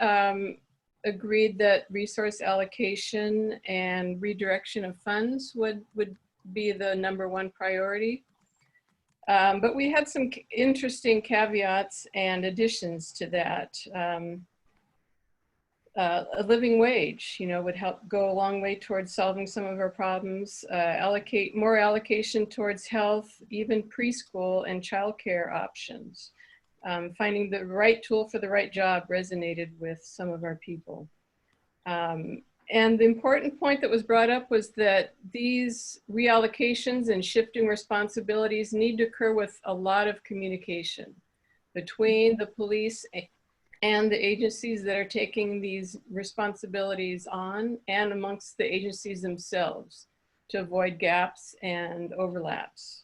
agreed that resource allocation and redirection of funds would be the #1 priority. But we had some interesting caveats and additions to that. A living wage, would help go a long way towards solving some of our problems. Allocate more allocation towards health, even preschool and childcare options. Finding the right tool for the right job resonated with some of our people. And the important point that was brought up was that these reallocations and shifting responsibilities need to occur with a lot of communication between the police and the agencies that are taking these responsibilities on, and amongst the agencies themselves, to avoid gaps and overlaps.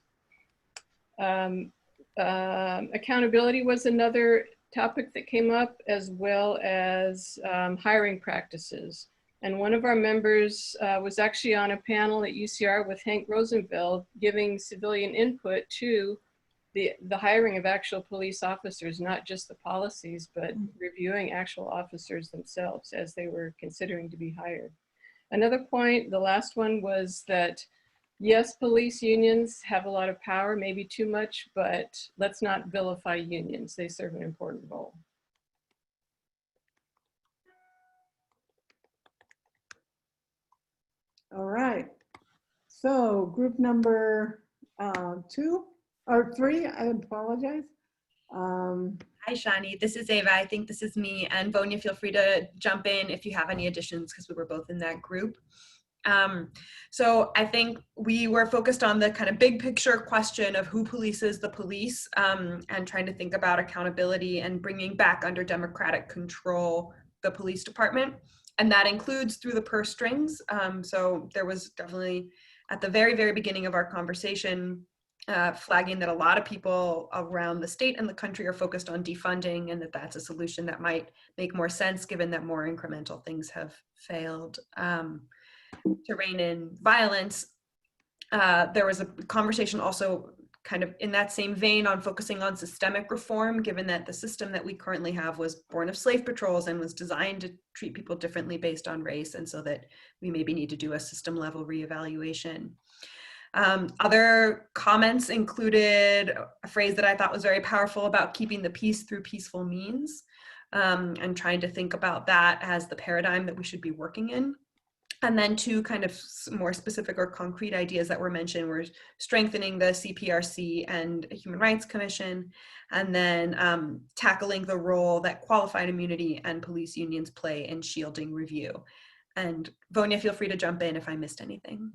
Accountability was another topic that came up, as well as hiring practices. And one of our members was actually on a panel at UCR with Hank Rosenfeld, giving civilian input to the hiring of actual police officers, not just the policies, but reviewing actual officers themselves as they were considering to be hired. Another point, the last one, was that yes, police unions have a lot of power, maybe too much, but let's not vilify unions. They serve an important role. All right. So group number 2 or 3, I apologize. Hi, Chani. This is Eva. I think this is me. And Vonya, feel free to jump in if you have any additions, because we were both in that group. So I think we were focused on the kind of big picture question of who polices the police, and trying to think about accountability and bringing back under democratic control the police department. And that includes through the purse strings. So there was definitely at the very, very beginning of our conversation, flagging that a lot of people around the state and the country are focused on defunding, and that's a solution that might make more sense given that more incremental things have failed to rein in violence. There was a conversation also kind of in that same vein on focusing on systemic reform, given that the system that we currently have was born of slave patrols and was designed to treat people differently based on race, and so that we maybe need to do a system level reevaluation. Other comments included a phrase that I thought was very powerful about keeping the peace through peaceful means, and trying to think about that as the paradigm that we should be working in. And then 2 kind of more specific or concrete ideas that were mentioned were strengthening the CPRC and Human Rights Commission, and then tackling the role that qualified immunity and police unions play in shielding review. And Vonya, feel free to jump in if I missed anything.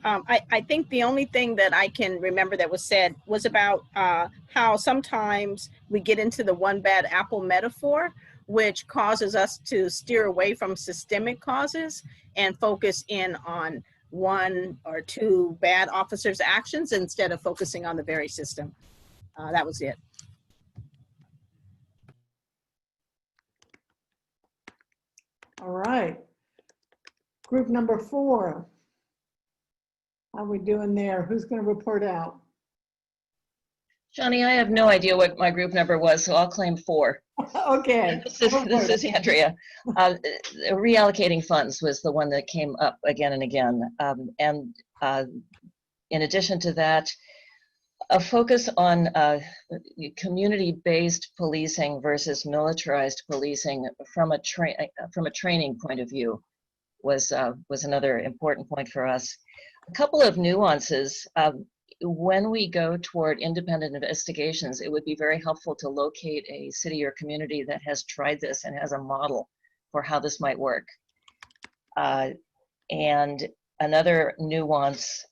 I think the only thing that I can remember that was said was about how sometimes we get into the one bad apple metaphor, which causes us to steer away from systemic causes and focus in on 1 or 2 bad officers' actions instead of focusing on the very system. That was it. All right. Group number 4. How are we doing there? Who's going to report out? Chani, I have no idea what my group number was, so I'll claim 4. Okay. This is Andrea. Reallocating funds was the one that came up again and again. In addition to that, a focus on community-based policing versus militarized policing from a training point of view was another important point for us. A couple of nuances. When we go toward independent investigations, it would be very helpful to locate a city or community that has tried this and has a model for how this might work. And another nuance,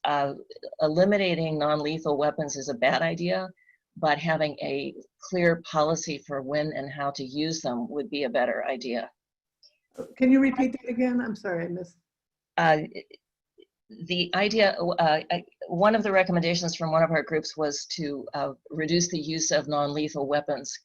eliminating non-lethal weapons is a bad idea, but having a clear policy for when and how to use them would be a better idea. Can you repeat that again? I'm sorry, I missed. The idea, one of the recommendations from one of our groups was to reduce the use of non-lethal weapons.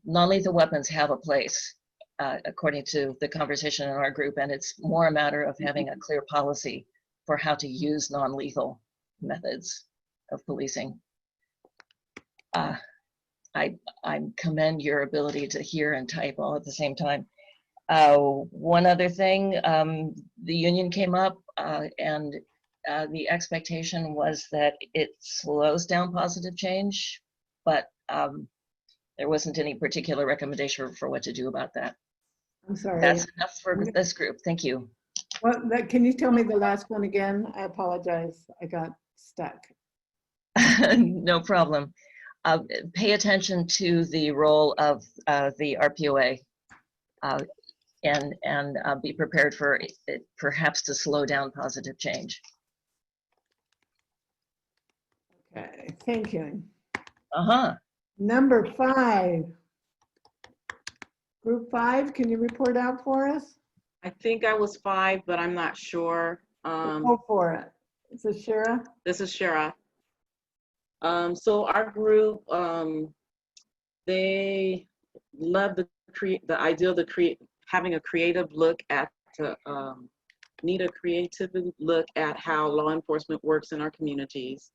Non-lethal weapons have a place, according to the conversation in our group, and it's more a matter of having a clear policy for how to use non-lethal methods. of policing. I commend your ability to hear and type all at the same time. One other thing, the union came up and the expectation was that it slows down positive change, but there wasn't any particular recommendation for what to do about that. I'm sorry. That's enough for this group. Thank you. Can you tell me the last one again? I apologize. I got stuck. No problem. Pay attention to the role of the RPOA and be prepared for it perhaps to slow down positive change. Okay, thank you. Number 5. Group 5, can you report out for us? I think I was 5, but I'm not sure. Go for it. Is this Shara? This is Shara. So our group, they love the idea of having a creative look at need a creative look at how law enforcement works in our communities,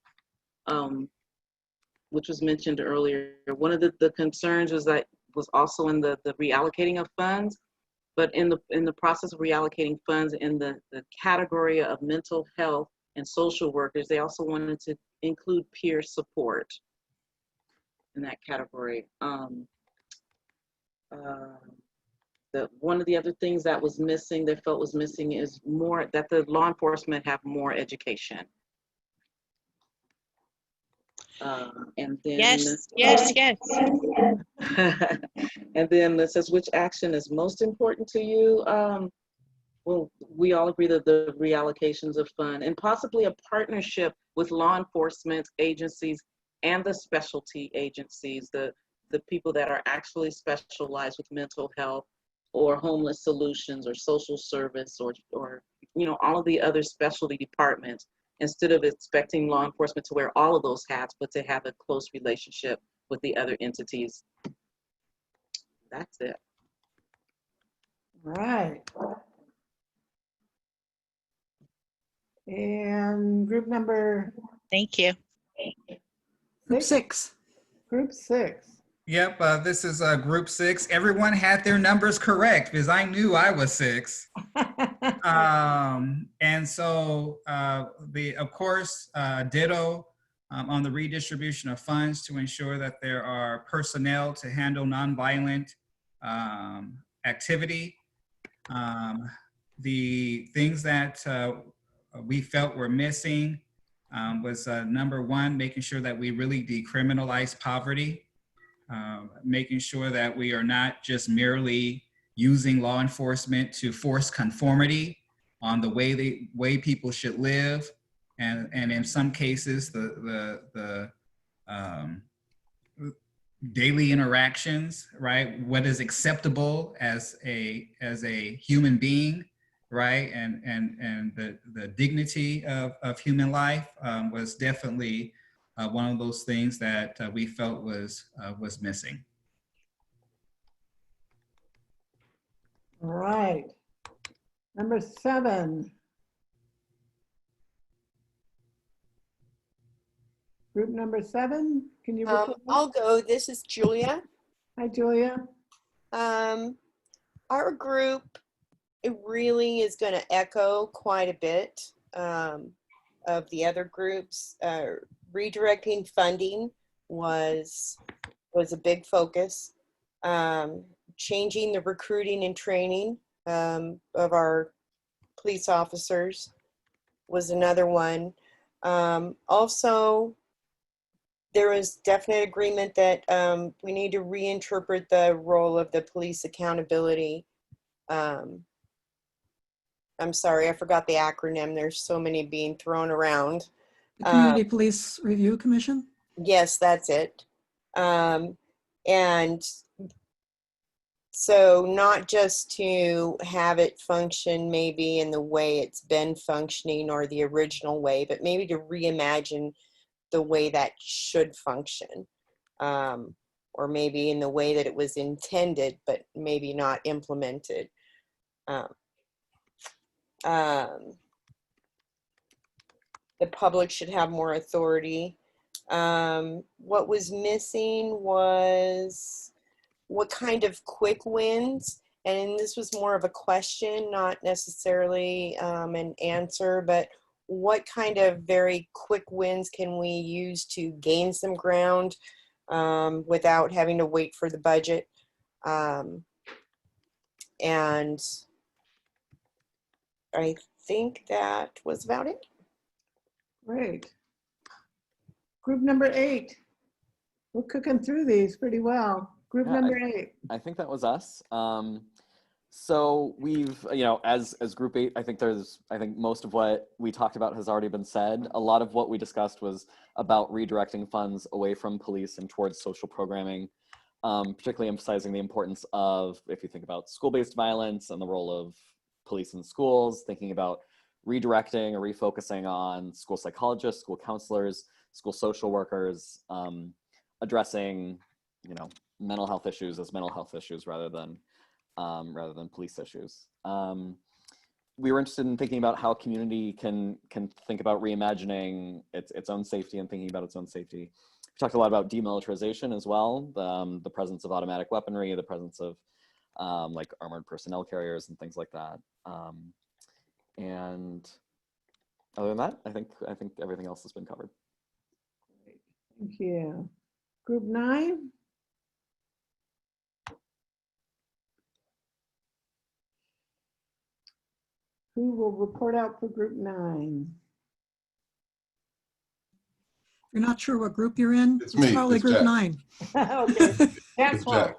which was mentioned earlier. One of the concerns was also in the reallocating of funds, but in the process of reallocating funds in the category of mental health and social workers, they also wanted to include peer support in that category. One of the other things that was missing, they felt was missing, is more that the law enforcement have more education. And then yes. And then it says, which action is most important to you? Well, we all agree that the reallocations of fund and possibly a partnership with law enforcement agencies and the specialty agencies, the people that are actually specialized with mental health or homeless solutions or social service or all of the other specialty departments, instead of expecting law enforcement to wear all of those hats, but to have a close relationship with the other entities. That's it. Right. And group number? Thank you. Group 6. Group 6. Yep, this is group 6. Everyone had their numbers correct because I knew I was 6. And so of course, ditto on the redistribution of funds to ensure that there are personnel to handle nonviolent activity. The things that we felt were missing was number 1, making sure that we really decriminalize poverty, making sure that we are not just merely using law enforcement to force conformity on the way people should live, and in some cases the daily interactions, right? What is acceptable as a human being, right? And the dignity of human life was definitely one of those things that we felt was missing. All right. Number 7. Group number 7. Can you report? I'll go. This is Julia. Hi, Julia. Our group, it really is going to echo quite a bit of the other groups. Redirecting funding was a big focus. Changing the recruiting and training of our police officers was another one. Also, there was definite agreement that we need to reinterpret the role of the police accountability. I'm sorry, I forgot the acronym. There's so many being thrown around. The Community Police Review Commission? Yes, that's it. And so not just to have it function maybe in the way it's been functioning or the original way, but maybe to reimagine the way that should function, or maybe in the way that it was intended, but maybe not implemented. The public should have more authority What was missing was what kind of quick wins, and this was more of a question, not necessarily an answer, but what kind of very quick wins can we use to gain some ground without having to wait for the budget? And I think that was about it. Great. Group number 8. We're cooking through these pretty well. Group number 8. I think that was us. So we've, you know, as group 8, I think most of what we talked about has already been said. A lot of what we discussed was about redirecting funds away from police and towards social programming, particularly emphasizing the importance of, if you think about school-based violence and the role of police in schools, thinking about redirecting or refocusing on school psychologists, school counselors, school social workers, addressing, you know, mental health issues as mental health issues rather than police issues. We were interested in thinking about how a community can think about reimagining its own safety and thinking about its own safety. We talked a lot about demilitarization as well, the presence of automatic weaponry, the presence of like armored personnel carriers and things like that. And other than that, I think everything else has been covered. Thank you. Group 9. Who will report out for group 9? If you're not sure what group you're in, It's me. probably It's group Jack. 9. Okay, that's It's fine.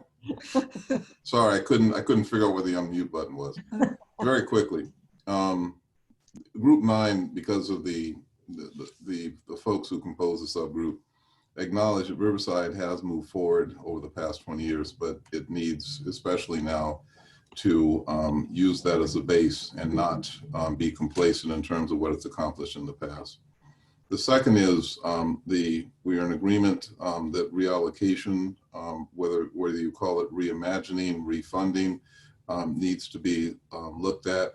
Jack. Sorry, I couldn't figure out where the unmute button was. Very quickly, group 9, because of the folks who compose the subgroup, acknowledge that Riverside has moved forward over the past 20 years, but it needs, especially now, to use that as a base and not be complacent in terms of what it's accomplished in the past. The second is we are in agreement that reallocation, whether you call it reimagining, refunding, needs to be looked at.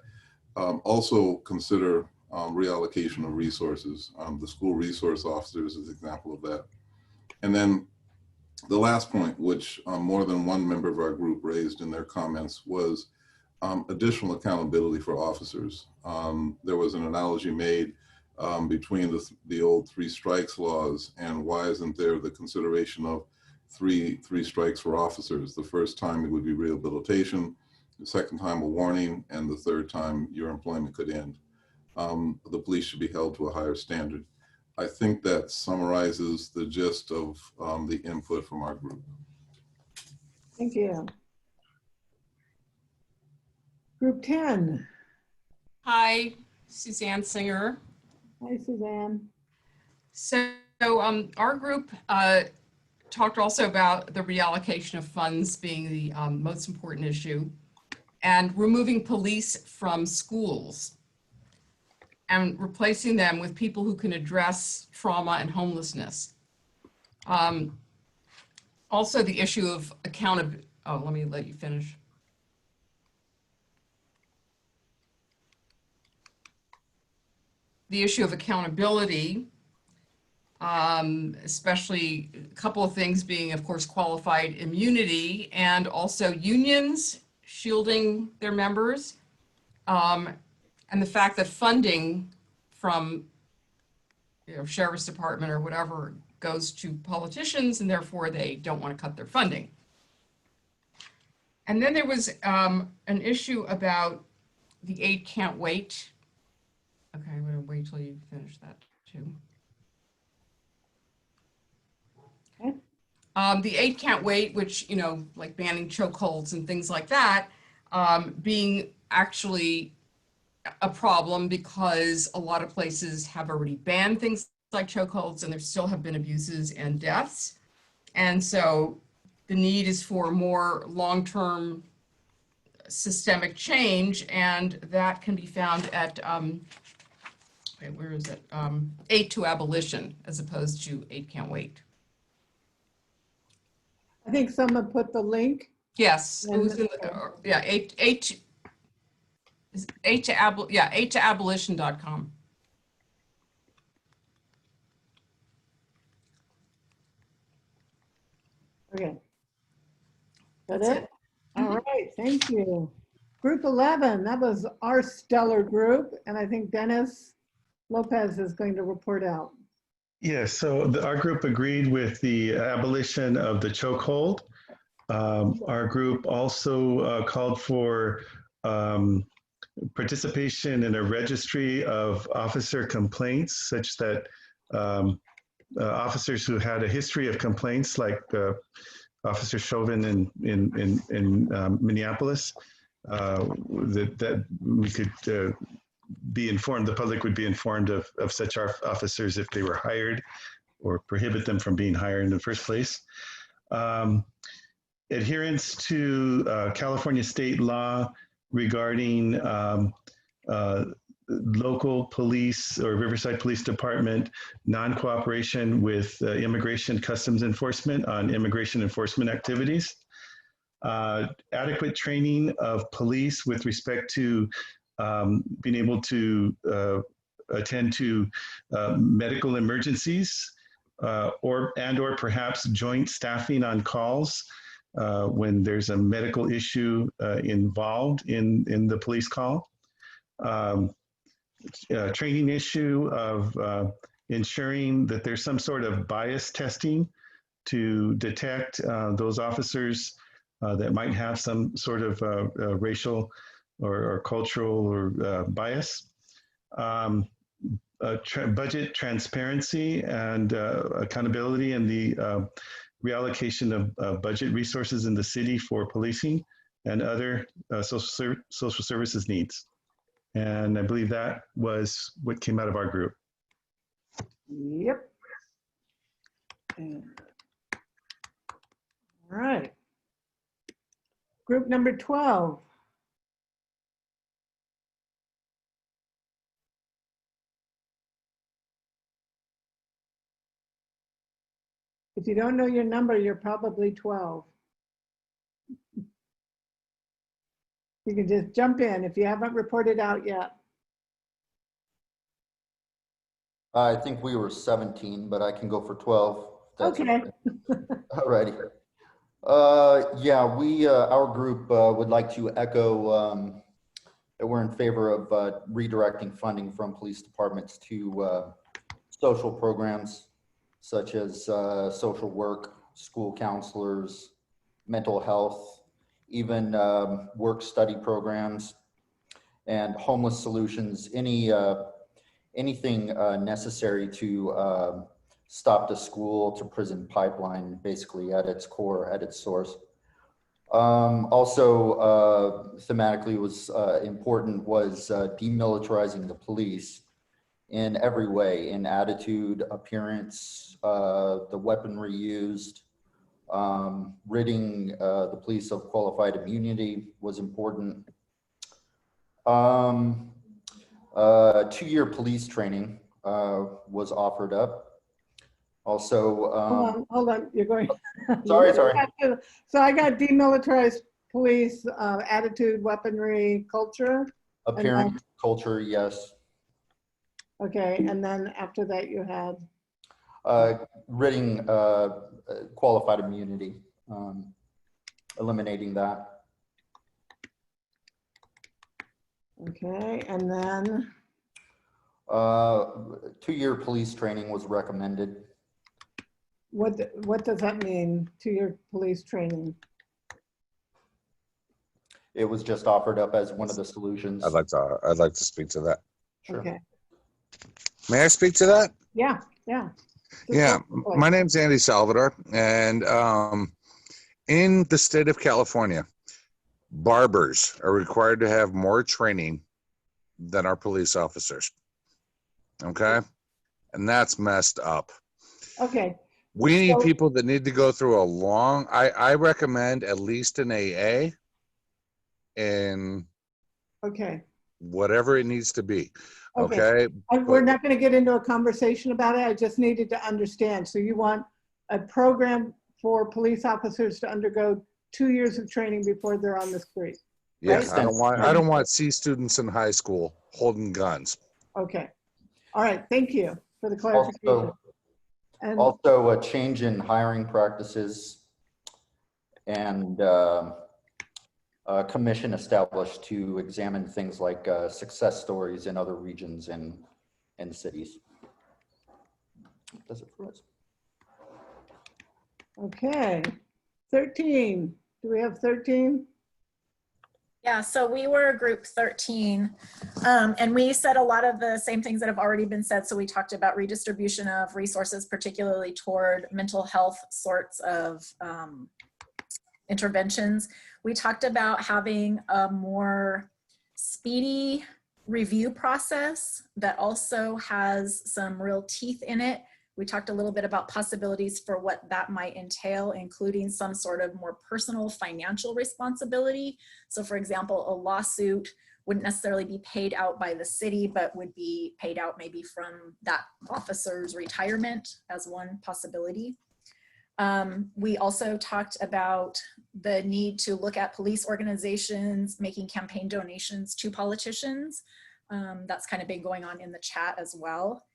Also consider reallocation of resources. The school resource officers is an example of that. And then the last point, which more than one member of our group raised in their comments, was additional accountability for officers. There was an analogy made between the old 3 strikes laws and why isn't there the consideration of three strikes for officers. The first time it would be rehabilitation, the second time a warning, and the third time your employment could end. The police should be held to a higher standard. I think that summarizes the gist of the input from our group. Thank you. Group 10. Hi, Suzanne Singer. Hi, Suzanne. So our group talked also about the reallocation of funds being the most important issue, and removing police from schools and replacing them with people who can address trauma and homelessness. Also the issue of accountability. Oh, let me let you finish. The issue of accountability, especially a couple of things being, of course, qualified immunity, and also unions shielding their members, and the fact that funding from, you know, sheriff's department or whatever goes to politicians, and therefore they don't want to cut their funding. And then there was an issue about the 8 can't wait. Okay, I'm going to wait till you finish that too. Okay. The 8 can't wait, which, you know, like banning chokeholds and things like that, being actually a problem because a lot of places have already banned things like chokeholds, and there still have been abuses and deaths. And so the need is for more long-term systemic change, and that can be found at, where is it? 8 to Abolition, as opposed to 8 Can't Wait. I think someone put the link. Yes, it was in the, yeah, 8 to abolition.com. Okay. That's it. All right, thank you. Group 11, that was our stellar group, and I think Dennis Lopez is going to report out. Yes, so our group agreed with the abolition of the chokehold. Our group also called for participation in a registry of officer complaints, such that officers who had a history of complaints, like Officer Chauvin in Minneapolis, that we could be informed, the public would be informed of such officers if they were hired, or prohibit them from being hired in the first place. Adherence to California state law regarding local police or Riverside Police Department non-cooperation with Immigration Customs Enforcement on immigration enforcement activities. Adequate training of police with respect to being able to attend to medical emergencies, or perhaps joint staffing on calls when there's a medical issue involved in the police call. Training issue of ensuring that there's some sort of bias testing to detect those officers that might have some sort of racial or cultural or bias. Budget transparency and accountability and the reallocation of budget resources in the city for policing and other social services needs. And I believe that was what came out of our group. Yep. All right. Group number 12. If you don't know your number, you're probably 12. You can just jump in if you haven't reported out yet. I think we were 17, but I can go for 12. Okay. All righty. Yeah, our group would like to echo that we're in favor of redirecting funding from police departments to social programs such as social work, school counselors, mental health, even work study programs, and homeless solutions, anything necessary to stop the school to prison pipeline, basically at its core, at its source. Also, thematically was important was demilitarizing the police in every way, in attitude, appearance, the weaponry used, ridding the police of qualified immunity was important. 2-year police training was offered up. Also, hold on, you're going. Sorry. So I got demilitarized police, attitude, weaponry, culture. Appearance, culture, yes. Okay, and then after that you had? Ridding qualified immunity, eliminating that. Okay, and then? 2-year police training was recommended. What does that mean, 2-year police training? It was just offered up as one of the solutions. I'd like to speak to that. Sure. Okay. May I speak to that? Yeah. Yeah, my name's Andy Salvador, and in the state of California, barbers are required to have more training than our police officers. Okay? And that's messed up. Okay. We need people that need to go through a long, I recommend at least an AA and whatever it needs to be. Okay. We're not going to get into a conversation about it. I just needed to understand. So you want a program for police officers to undergo 2 years of training before they're on the street? Yes, right? I don't want C students in high school holding guns. Okay. All right. Thank you for the clarification. Also a change in hiring practices and a commission established to examine things like success stories in other regions and cities. That's it for us. Okay, 13. Do we have 13? Yeah, so we were group 13, and we said a lot of the same things that have already been said. So we talked about redistribution of resources, particularly toward mental health sorts of interventions. We talked about having a more speedy review process that also has some real teeth in it. We talked a little bit about possibilities for what that might entail, including some sort of more personal financial responsibility. So for example, a lawsuit wouldn't necessarily be paid out by the city, but would be paid out maybe from that officer's retirement as one possibility. We also talked about the need to look at police organizations making campaign donations to politicians. That's kind of been going on in the chat as well.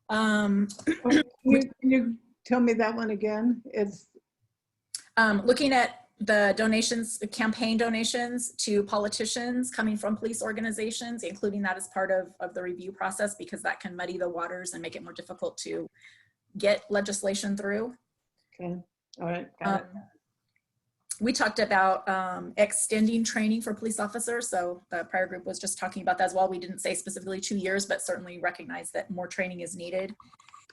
Can you tell me that one again? It's looking at the donations, the campaign donations to politicians coming from police organizations, including that as part of the review process, because that can muddy the waters and make it more difficult to get legislation through. Okay, all right, got it. We talked about extending training for police officers. So the prior group was just talking about that as well. We didn't say specifically 2 years, but certainly recognize that more training is needed.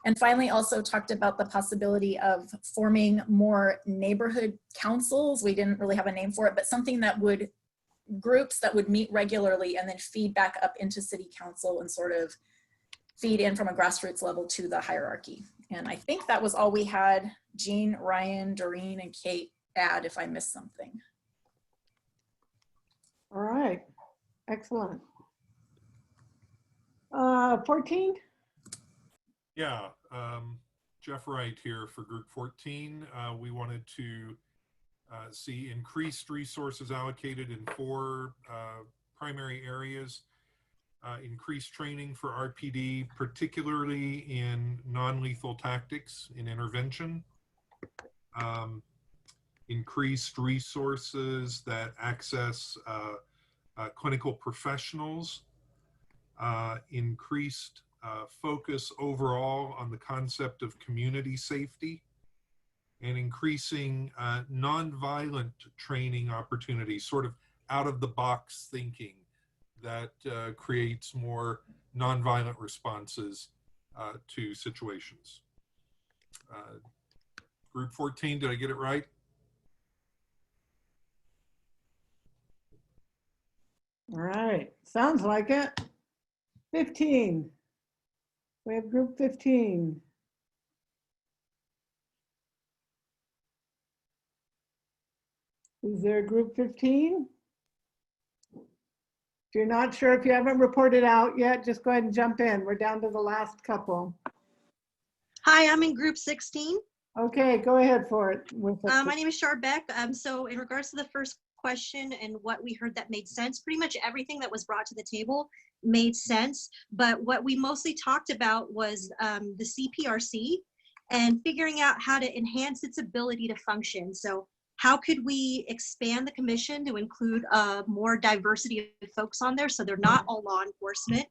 And finally, also talked about the possibility of forming more neighborhood councils. We didn't really have a name for it, but something that would, groups that would meet regularly and then feed back up into city council and sort of feed in from a grassroots level to the hierarchy. And I think that was all we had. Jean, Ryan, Doreen, and Kate add if I missed something. All right, excellent. 14? Yeah, Jeff Wright here for Group 14. We wanted to see increased resources allocated in 4 primary areas. Increased training for RPD, particularly in non-lethal tactics in intervention. Increased resources that access clinical professionals. Increased focus overall on the concept of community safety, and increasing nonviolent training opportunities, sort of out of the box thinking that creates more nonviolent responses to situations. Group 14, did I get it right? All right, sounds like it. 15. We have group 15. Is there a group 15? If you're not sure, if you haven't reported out yet, just go ahead and jump in. We're down to the last couple. Hi, I'm in group 16. Okay, go ahead for it. My name is Charbeck. So in regards to the first question and what we heard that made sense, pretty much everything that was brought to the table made sense. But what we mostly talked about was the CPRC and figuring out how to enhance its ability to function. So how could we expand the commission to include more diversity of folks on there so they're not all law enforcement?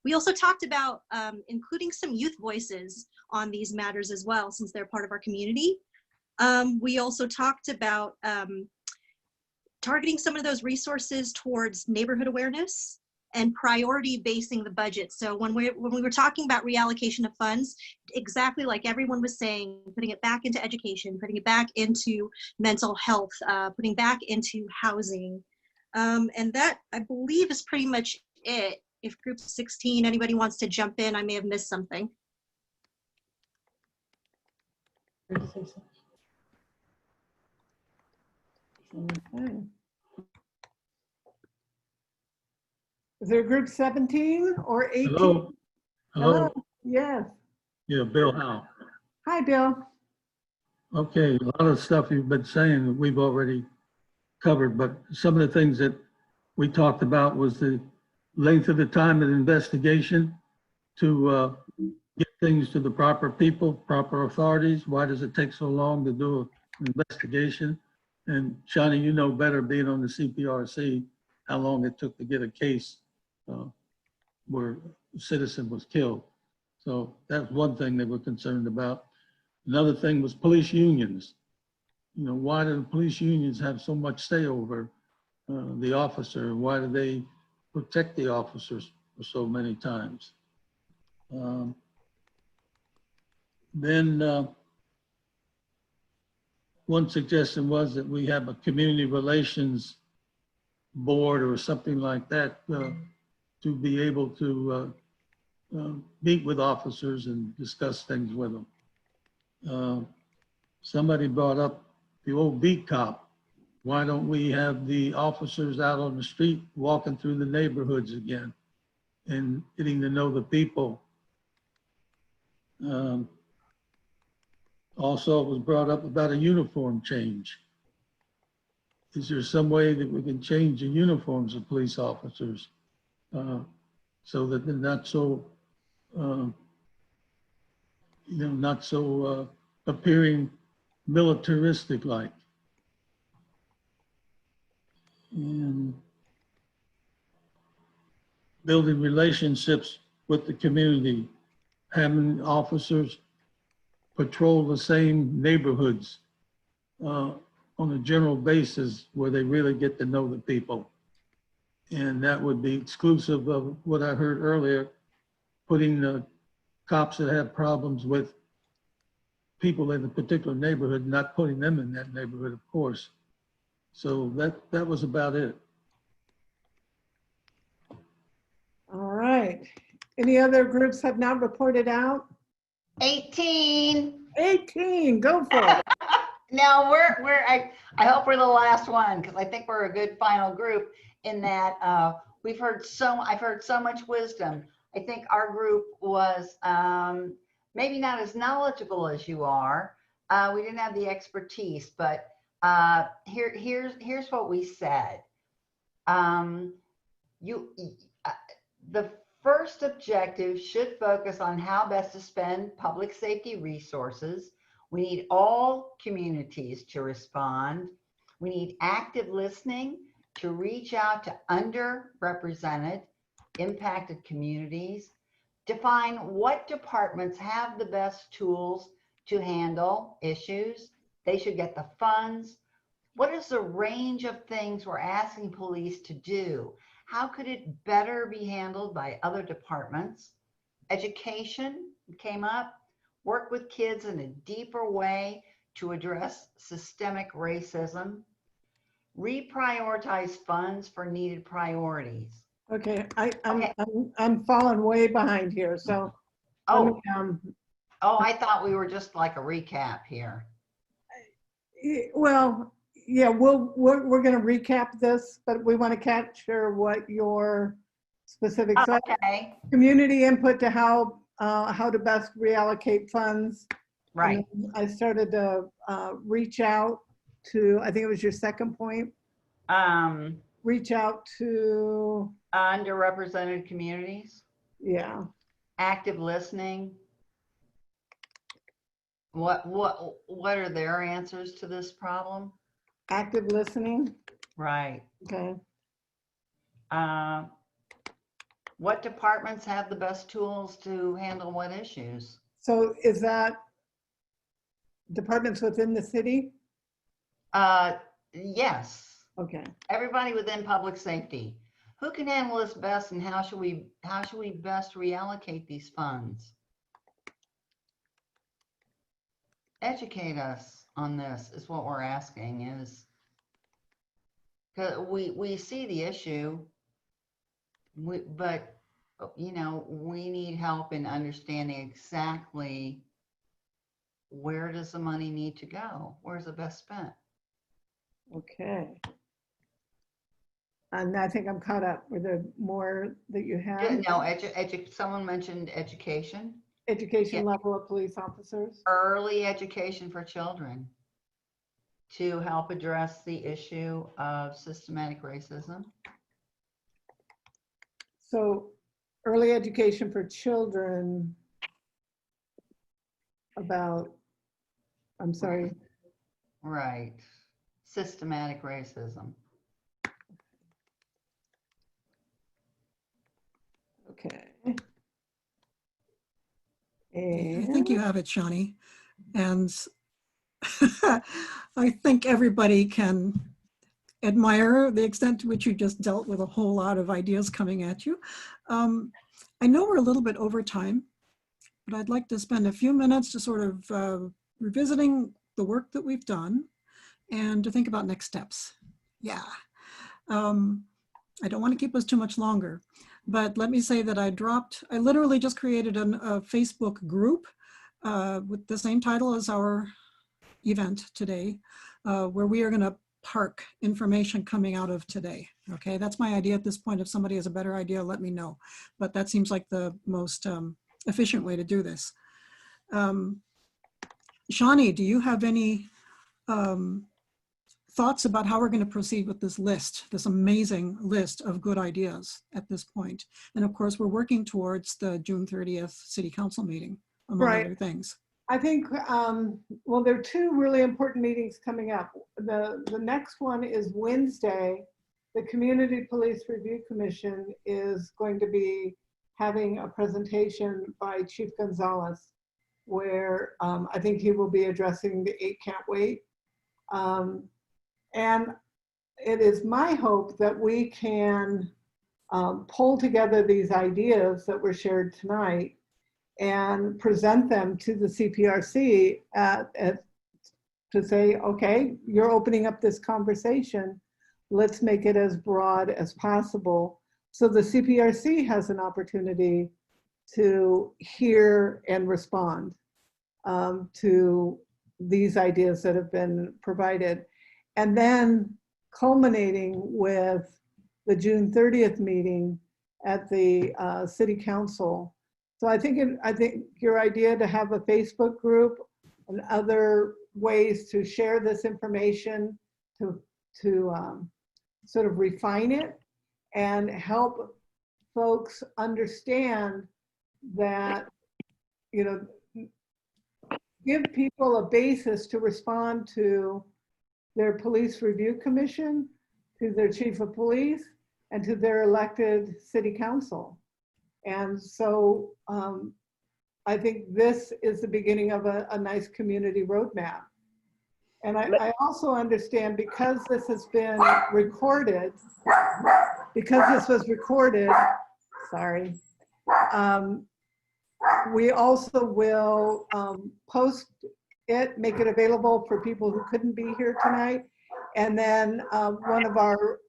We also talked about including some youth voices on these matters as well, since they're part of our community. We also talked about targeting some of those resources towards neighborhood awareness and priority basing the budget. So when we were talking about reallocation of funds, exactly like everyone was saying, putting it back into education, putting it back into mental health, putting back into housing. And that, I believe, is pretty much it. If group 16, anybody wants to jump in, I may have missed something. Okay. Is there group 17 or 18? Hello. Hello. Yes. Yeah, Bill Howe. Hi, Bill. Okay, a lot of stuff you've been saying we've already covered, but some of the things that we talked about was the length of the time of the investigation to get things to the proper people, proper authorities. Why does it take so long to do an investigation? And Chani, you know better being on the CPRC, how long it took to get a case where a citizen was killed. So that's one thing they were concerned about. Another thing was police unions. You know, why do the police unions have so much say over the officer? Why do they protect the officers for so many times? Then one suggestion was that we have a community relations board or something like that to be able to meet with officers and discuss things with them. Somebody brought up the old beat cop. Why don't we have the officers out on the street walking through the neighborhoods again and getting to know the people? Also, it was brought up about a uniform change. Is there some way that we can change the uniforms of police officers so that they're not so, not so appearing militaristic like? And building relationships with the community, having officers patrol the same neighborhoods on a general basis where they really get to know the people. And that would be exclusive of what I heard earlier, putting the cops that have problems with people in a particular neighborhood, not putting them in that neighborhood, of course. So that was about it. All right. Any other groups have not reported out? 18. 18, go for it. Now I hope we're the last one because I think we're a good final group in that I've heard so much wisdom. I think our group was maybe not as knowledgeable as you are. We didn't have the expertise, but here's what we said. The first objective should focus on how best to spend public safety resources. We need all communities to respond. We need active listening to reach out to underrepresented, impacted communities. Define what departments have the best tools to handle issues. They should get the funds. What is the range of things we're asking police to do? How could it better be handled by other departments? Education came up. Work with kids in a deeper way to address systemic racism. Reprioritize funds for needed priorities. Okay, I'm falling way behind here, so. Oh, I thought we were just like a recap here. Well, yeah, we're going to recap this, but we want to capture what your specific community input to how to best reallocate funds. Right. And I started to reach out to, I think it was your second point. Reach out to underrepresented communities. Yeah. Active listening. What are their answers to this problem? Active listening. Right. Okay. What departments have the best tools to handle what issues? So is that departments within the city? Yes. Okay. Everybody within public safety. Who can handle this best, and how should we best reallocate these funds? Educate us on this is what we're asking, is because we see the issue, but you know, we need help in understanding exactly where does the money need to go? Where's it best spent? Okay. And I think I'm caught up. Were there more that you had? No, someone mentioned education. Education level of police officers. Early education for children to help address the issue of systematic racism. So early education for children about, I'm sorry. Right. systematic racism. Okay. I think you have it, Chani. And I think everybody can admire the extent to which you just dealt with a whole lot of ideas coming at you. I know we're a little bit over time, but I'd like to spend a few minutes to sort of revisiting the work that we've done and to think about next steps. Yeah. I don't want to keep us too much longer, but let me say that I literally just created a Facebook group with the same title as our event today, where we are going to park information coming out of today. Okay, that's my idea at this point. If somebody has a better idea, let me know. But that seems like the most efficient way to do this. Chani, do you have any thoughts about how we're going to proceed with this list, this amazing list of good ideas at this point? And of course, we're working towards the June 30th City Council meeting, among other things. I think, well, there are two really important meetings coming up. The next one is Wednesday. The Community Police Review Commission is going to be having a presentation by Chief Gonzalez, where I think he will be addressing the 8 Can't Wait. And it is my hope that we can pull together these ideas that were shared tonight and present them to the CPRC to say, okay, you're opening up this conversation. Let's make it as broad as possible. So the CPRC has an opportunity to hear and respond to these ideas that have been provided. And then culminating with the June 30th meeting at the City Council. So I think your idea to have a Facebook group and other ways to share this information to sort of refine it and help folks understand that, you know, give people a basis to respond to their police review commission, to their chief of police, and to their elected city council. And so I think this is the beginning of a nice community roadmap. And I also understand, because this has been recorded, sorry, we also will post it, make it available for people who couldn't be here tonight. And then one of our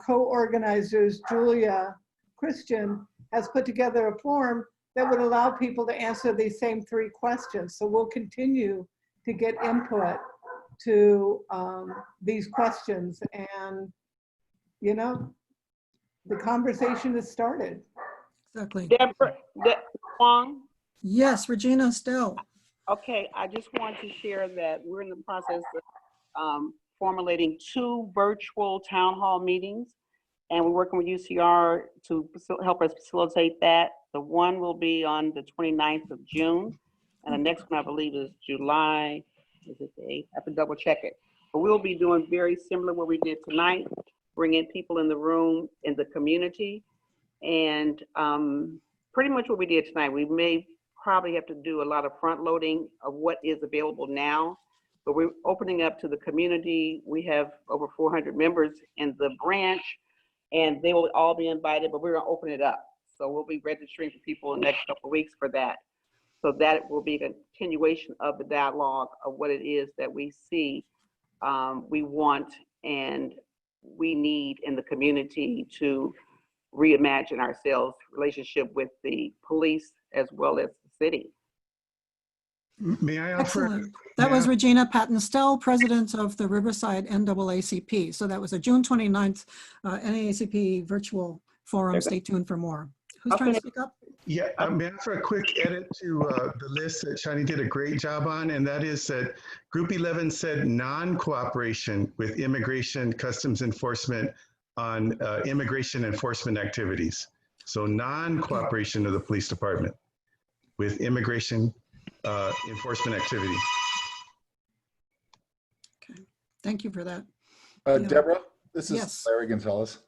co-organizers, Julia Christian, has put together a form that would allow people to answer these same 3 questions. So we'll continue to get input to these questions. And, you know, the conversation has started. Exactly. Deborah Wong? Yes, Regina Still. Okay, I just want to share that we're in the process of formulating 2 virtual town hall meetings, and we're working with UCR to help us facilitate that. The one will be on the 29th of June, and the next one I believe is July, is it the 8th? I have to double check it. But we'll be doing very similar what we did tonight, bringing people in the room in the community, and pretty much what we did tonight. We may probably have to do a lot of front loading of what is available now, but we're opening up to the community. We have over 400 members in the branch, and they will all be invited, but we're gonna open it up. So we'll be registering for people in the next couple of weeks for that. So that will be a continuation of the dialogue of what it is that we see, we want, and we need in the community to reimagine ourselves, relationship with the police as well as the city. May I offer? Excellent. That was Regina Patton-Stell, president of the Riverside NAACP. So that was a June 29th NAACP virtual forum. Stay tuned for more. Who's trying to speak up? Yeah, may I offer a quick edit to the list that Chani did a great job on, and that is that Group 11 said non-cooperation with immigration customs enforcement on immigration enforcement activities. So non-cooperation of the police department with immigration enforcement activity. Okay, thank you for that. Yeah. Deborah, this is Yes. Larry Gonzalez.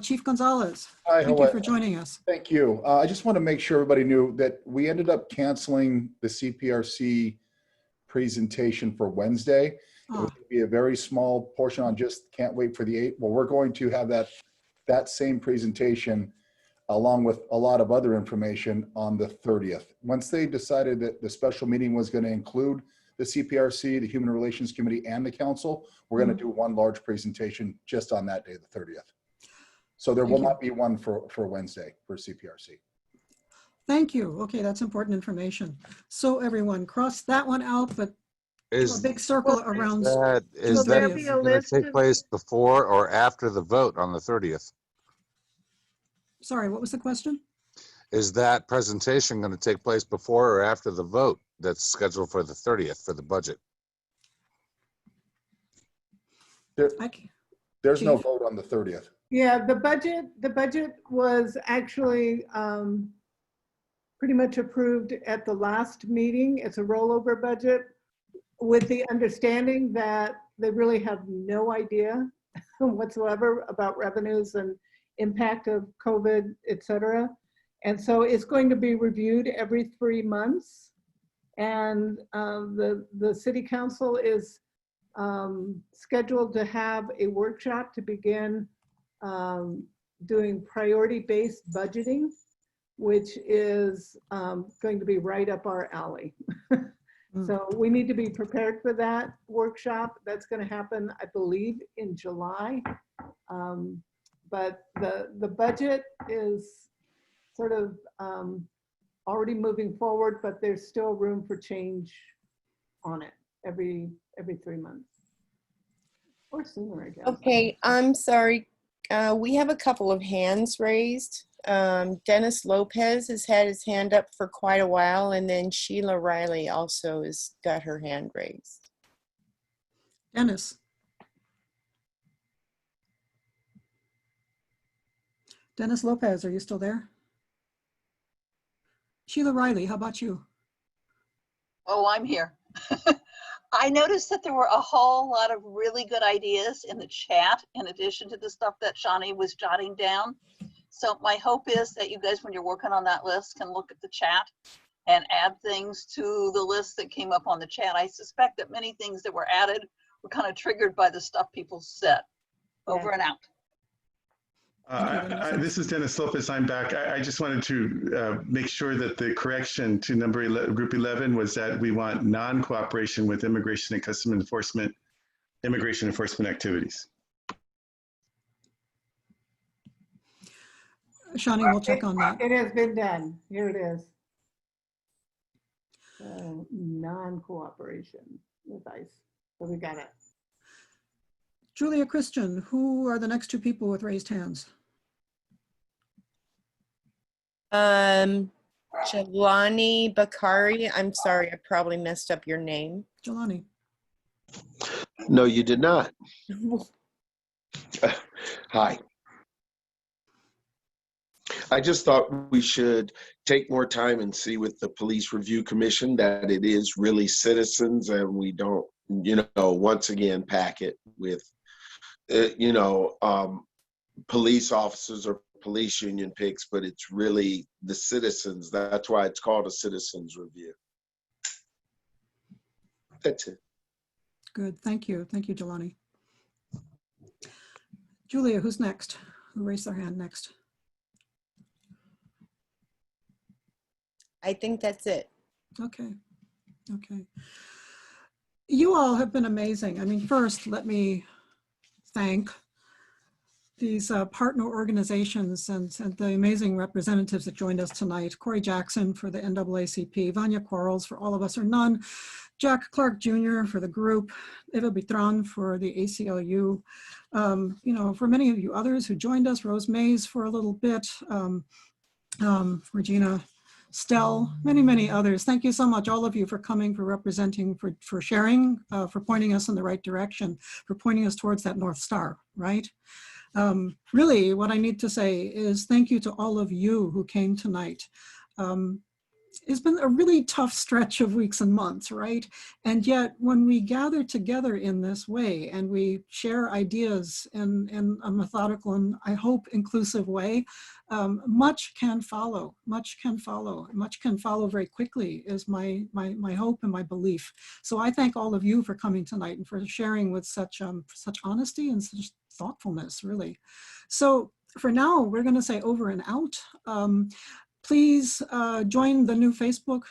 Chief Gonzalez, Hi, thank you for joining us. Thank you. I just want to make sure everybody knew that we ended up canceling the CPRC presentation for Wednesday. It was going to be a very small portion on just can't wait for the 8th. Well, we're going to have that same presentation along with a lot of other information on the 30th. Once they decided that the special meeting was going to include the CPRC, the Human Relations Committee, and the council, we're going to do one large presentation just on that day, the 30th. So there will not be one for Wednesday for CPRC. Thank you. Okay, that's important information. So everyone, cross that one out, but a big circle around. Is that going to take place before or after the vote on the 30th? Sorry, what was the question? Is that presentation going to take place before or after the vote that's scheduled for the 30th for the budget? There's no vote on the 30th. Yeah, the budget was actually pretty much approved at the last meeting. It's a rollover budget with the understanding that they really have no idea whatsoever about revenues and impact of COVID, et cetera. And so it's going to be reviewed every 3 months. And the city council is scheduled to have a workshop to begin doing priority-based budgeting, which is going to be right up our alley. So we need to be prepared for that workshop. That's going to happen, I believe, in July. But the budget is sort of already moving forward, but there's still room for change on it every 3 months. Or sooner, I guess. Okay, I'm sorry. We have a couple of hands raised. Dennis Lopez has had his hand up for quite a while, and then Sheila Riley also has got her hand raised. Dennis. Dennis Lopez, are you still there? Sheila Riley, how about you? Oh, I'm here. I noticed that there were a whole lot of really good ideas in the chat in addition to the stuff that Chani was jotting down. So my hope is that you guys, when you're working on that list, can look at the chat and add things to the list that came up on the chat. I suspect that many things that were added were kind of triggered by the stuff people said. Over and out. This is Dennis Lopez. I'm back. I just wanted to make sure that the correction to group 11 was that we want non-cooperation with immigration and immigration enforcement activities. Chani, we'll check on that. It has been done. Here it is. Non-cooperation with ICE. So we got it. Julia Christian, who are the next two people with raised hands? Jelani Bakari. I'm sorry, I probably messed up your name. Jelani. No, you did not. Hi. I just thought we should take more time and see with the Police Review Commission that it is really citizens and we don't, once again, pack it with, police officers or police union picks, but it's really the citizens. That's why it's called a citizens review. That's it. Good, thank you. Thank you, Jelani. Julia, who's next? Who raised their hand next? I think that's it. Okay, okay. You all have been amazing. I mean, first, let me thank these partner organizations and the amazing representatives that joined us tonight. Corey Jackson for the NAACP, Vonya Quarles for All of Us or None, Jack Clarke Jr. for the group, Eva Bitrán for the ACLU, for many of you others who joined us, Rose Mays for a little bit, Regina Stell, many others. Thank you so much, all of you, for coming, for representing, for sharing, for pointing us in the right direction, for pointing us towards that North Star, right? Really, what I need to say is thank you to all of you who came tonight. it's been a really tough stretch of weeks and months, right? And yet when we gather together in this way and we share ideas in a methodical and I hope inclusive way, much can follow, much can follow very quickly is my hope and my belief. So I thank all of you for coming tonight and for sharing with such honesty and such thoughtfulness, really. So for now, we're going to say over and out. Please join the new Facebook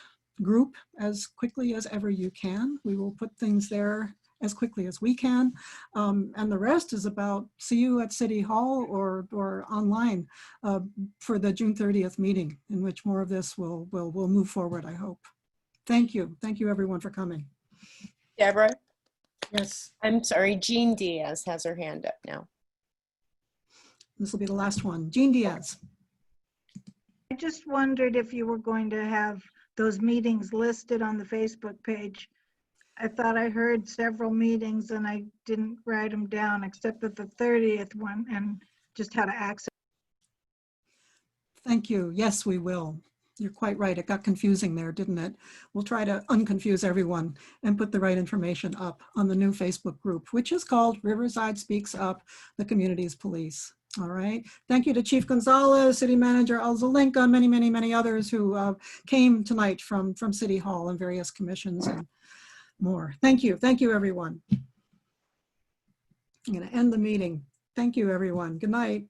group as quickly as ever you can. We will put things there as quickly as we can. And the rest is about see you at City Hall or online for the June 30th meeting, in which more of this will move forward, I hope. Thank you. Thank you everyone for coming. Deborah? Yes. I'm sorry, Jean Diaz has her hand up now. This will be the last one. Jean Diaz. I just wondered if you were going to have those meetings listed on the Facebook page. I thought I heard several meetings and I didn't write them down except at the 30th one and just how to access. Thank you. Yes, we will. You're quite right. It got confusing there, didn't it? We'll try to unconfuse everyone and put the right information up on the new Facebook group, which is called Riverside Speaks Up, the Community's Police. All right. Thank you to Chief Gonzalez, City Manager Alzalenka, many, many, many others who came tonight from City Hall and various commissions and more. Thank you. Thank you, everyone. I'm going to end the meeting. Thank you, everyone. Good night.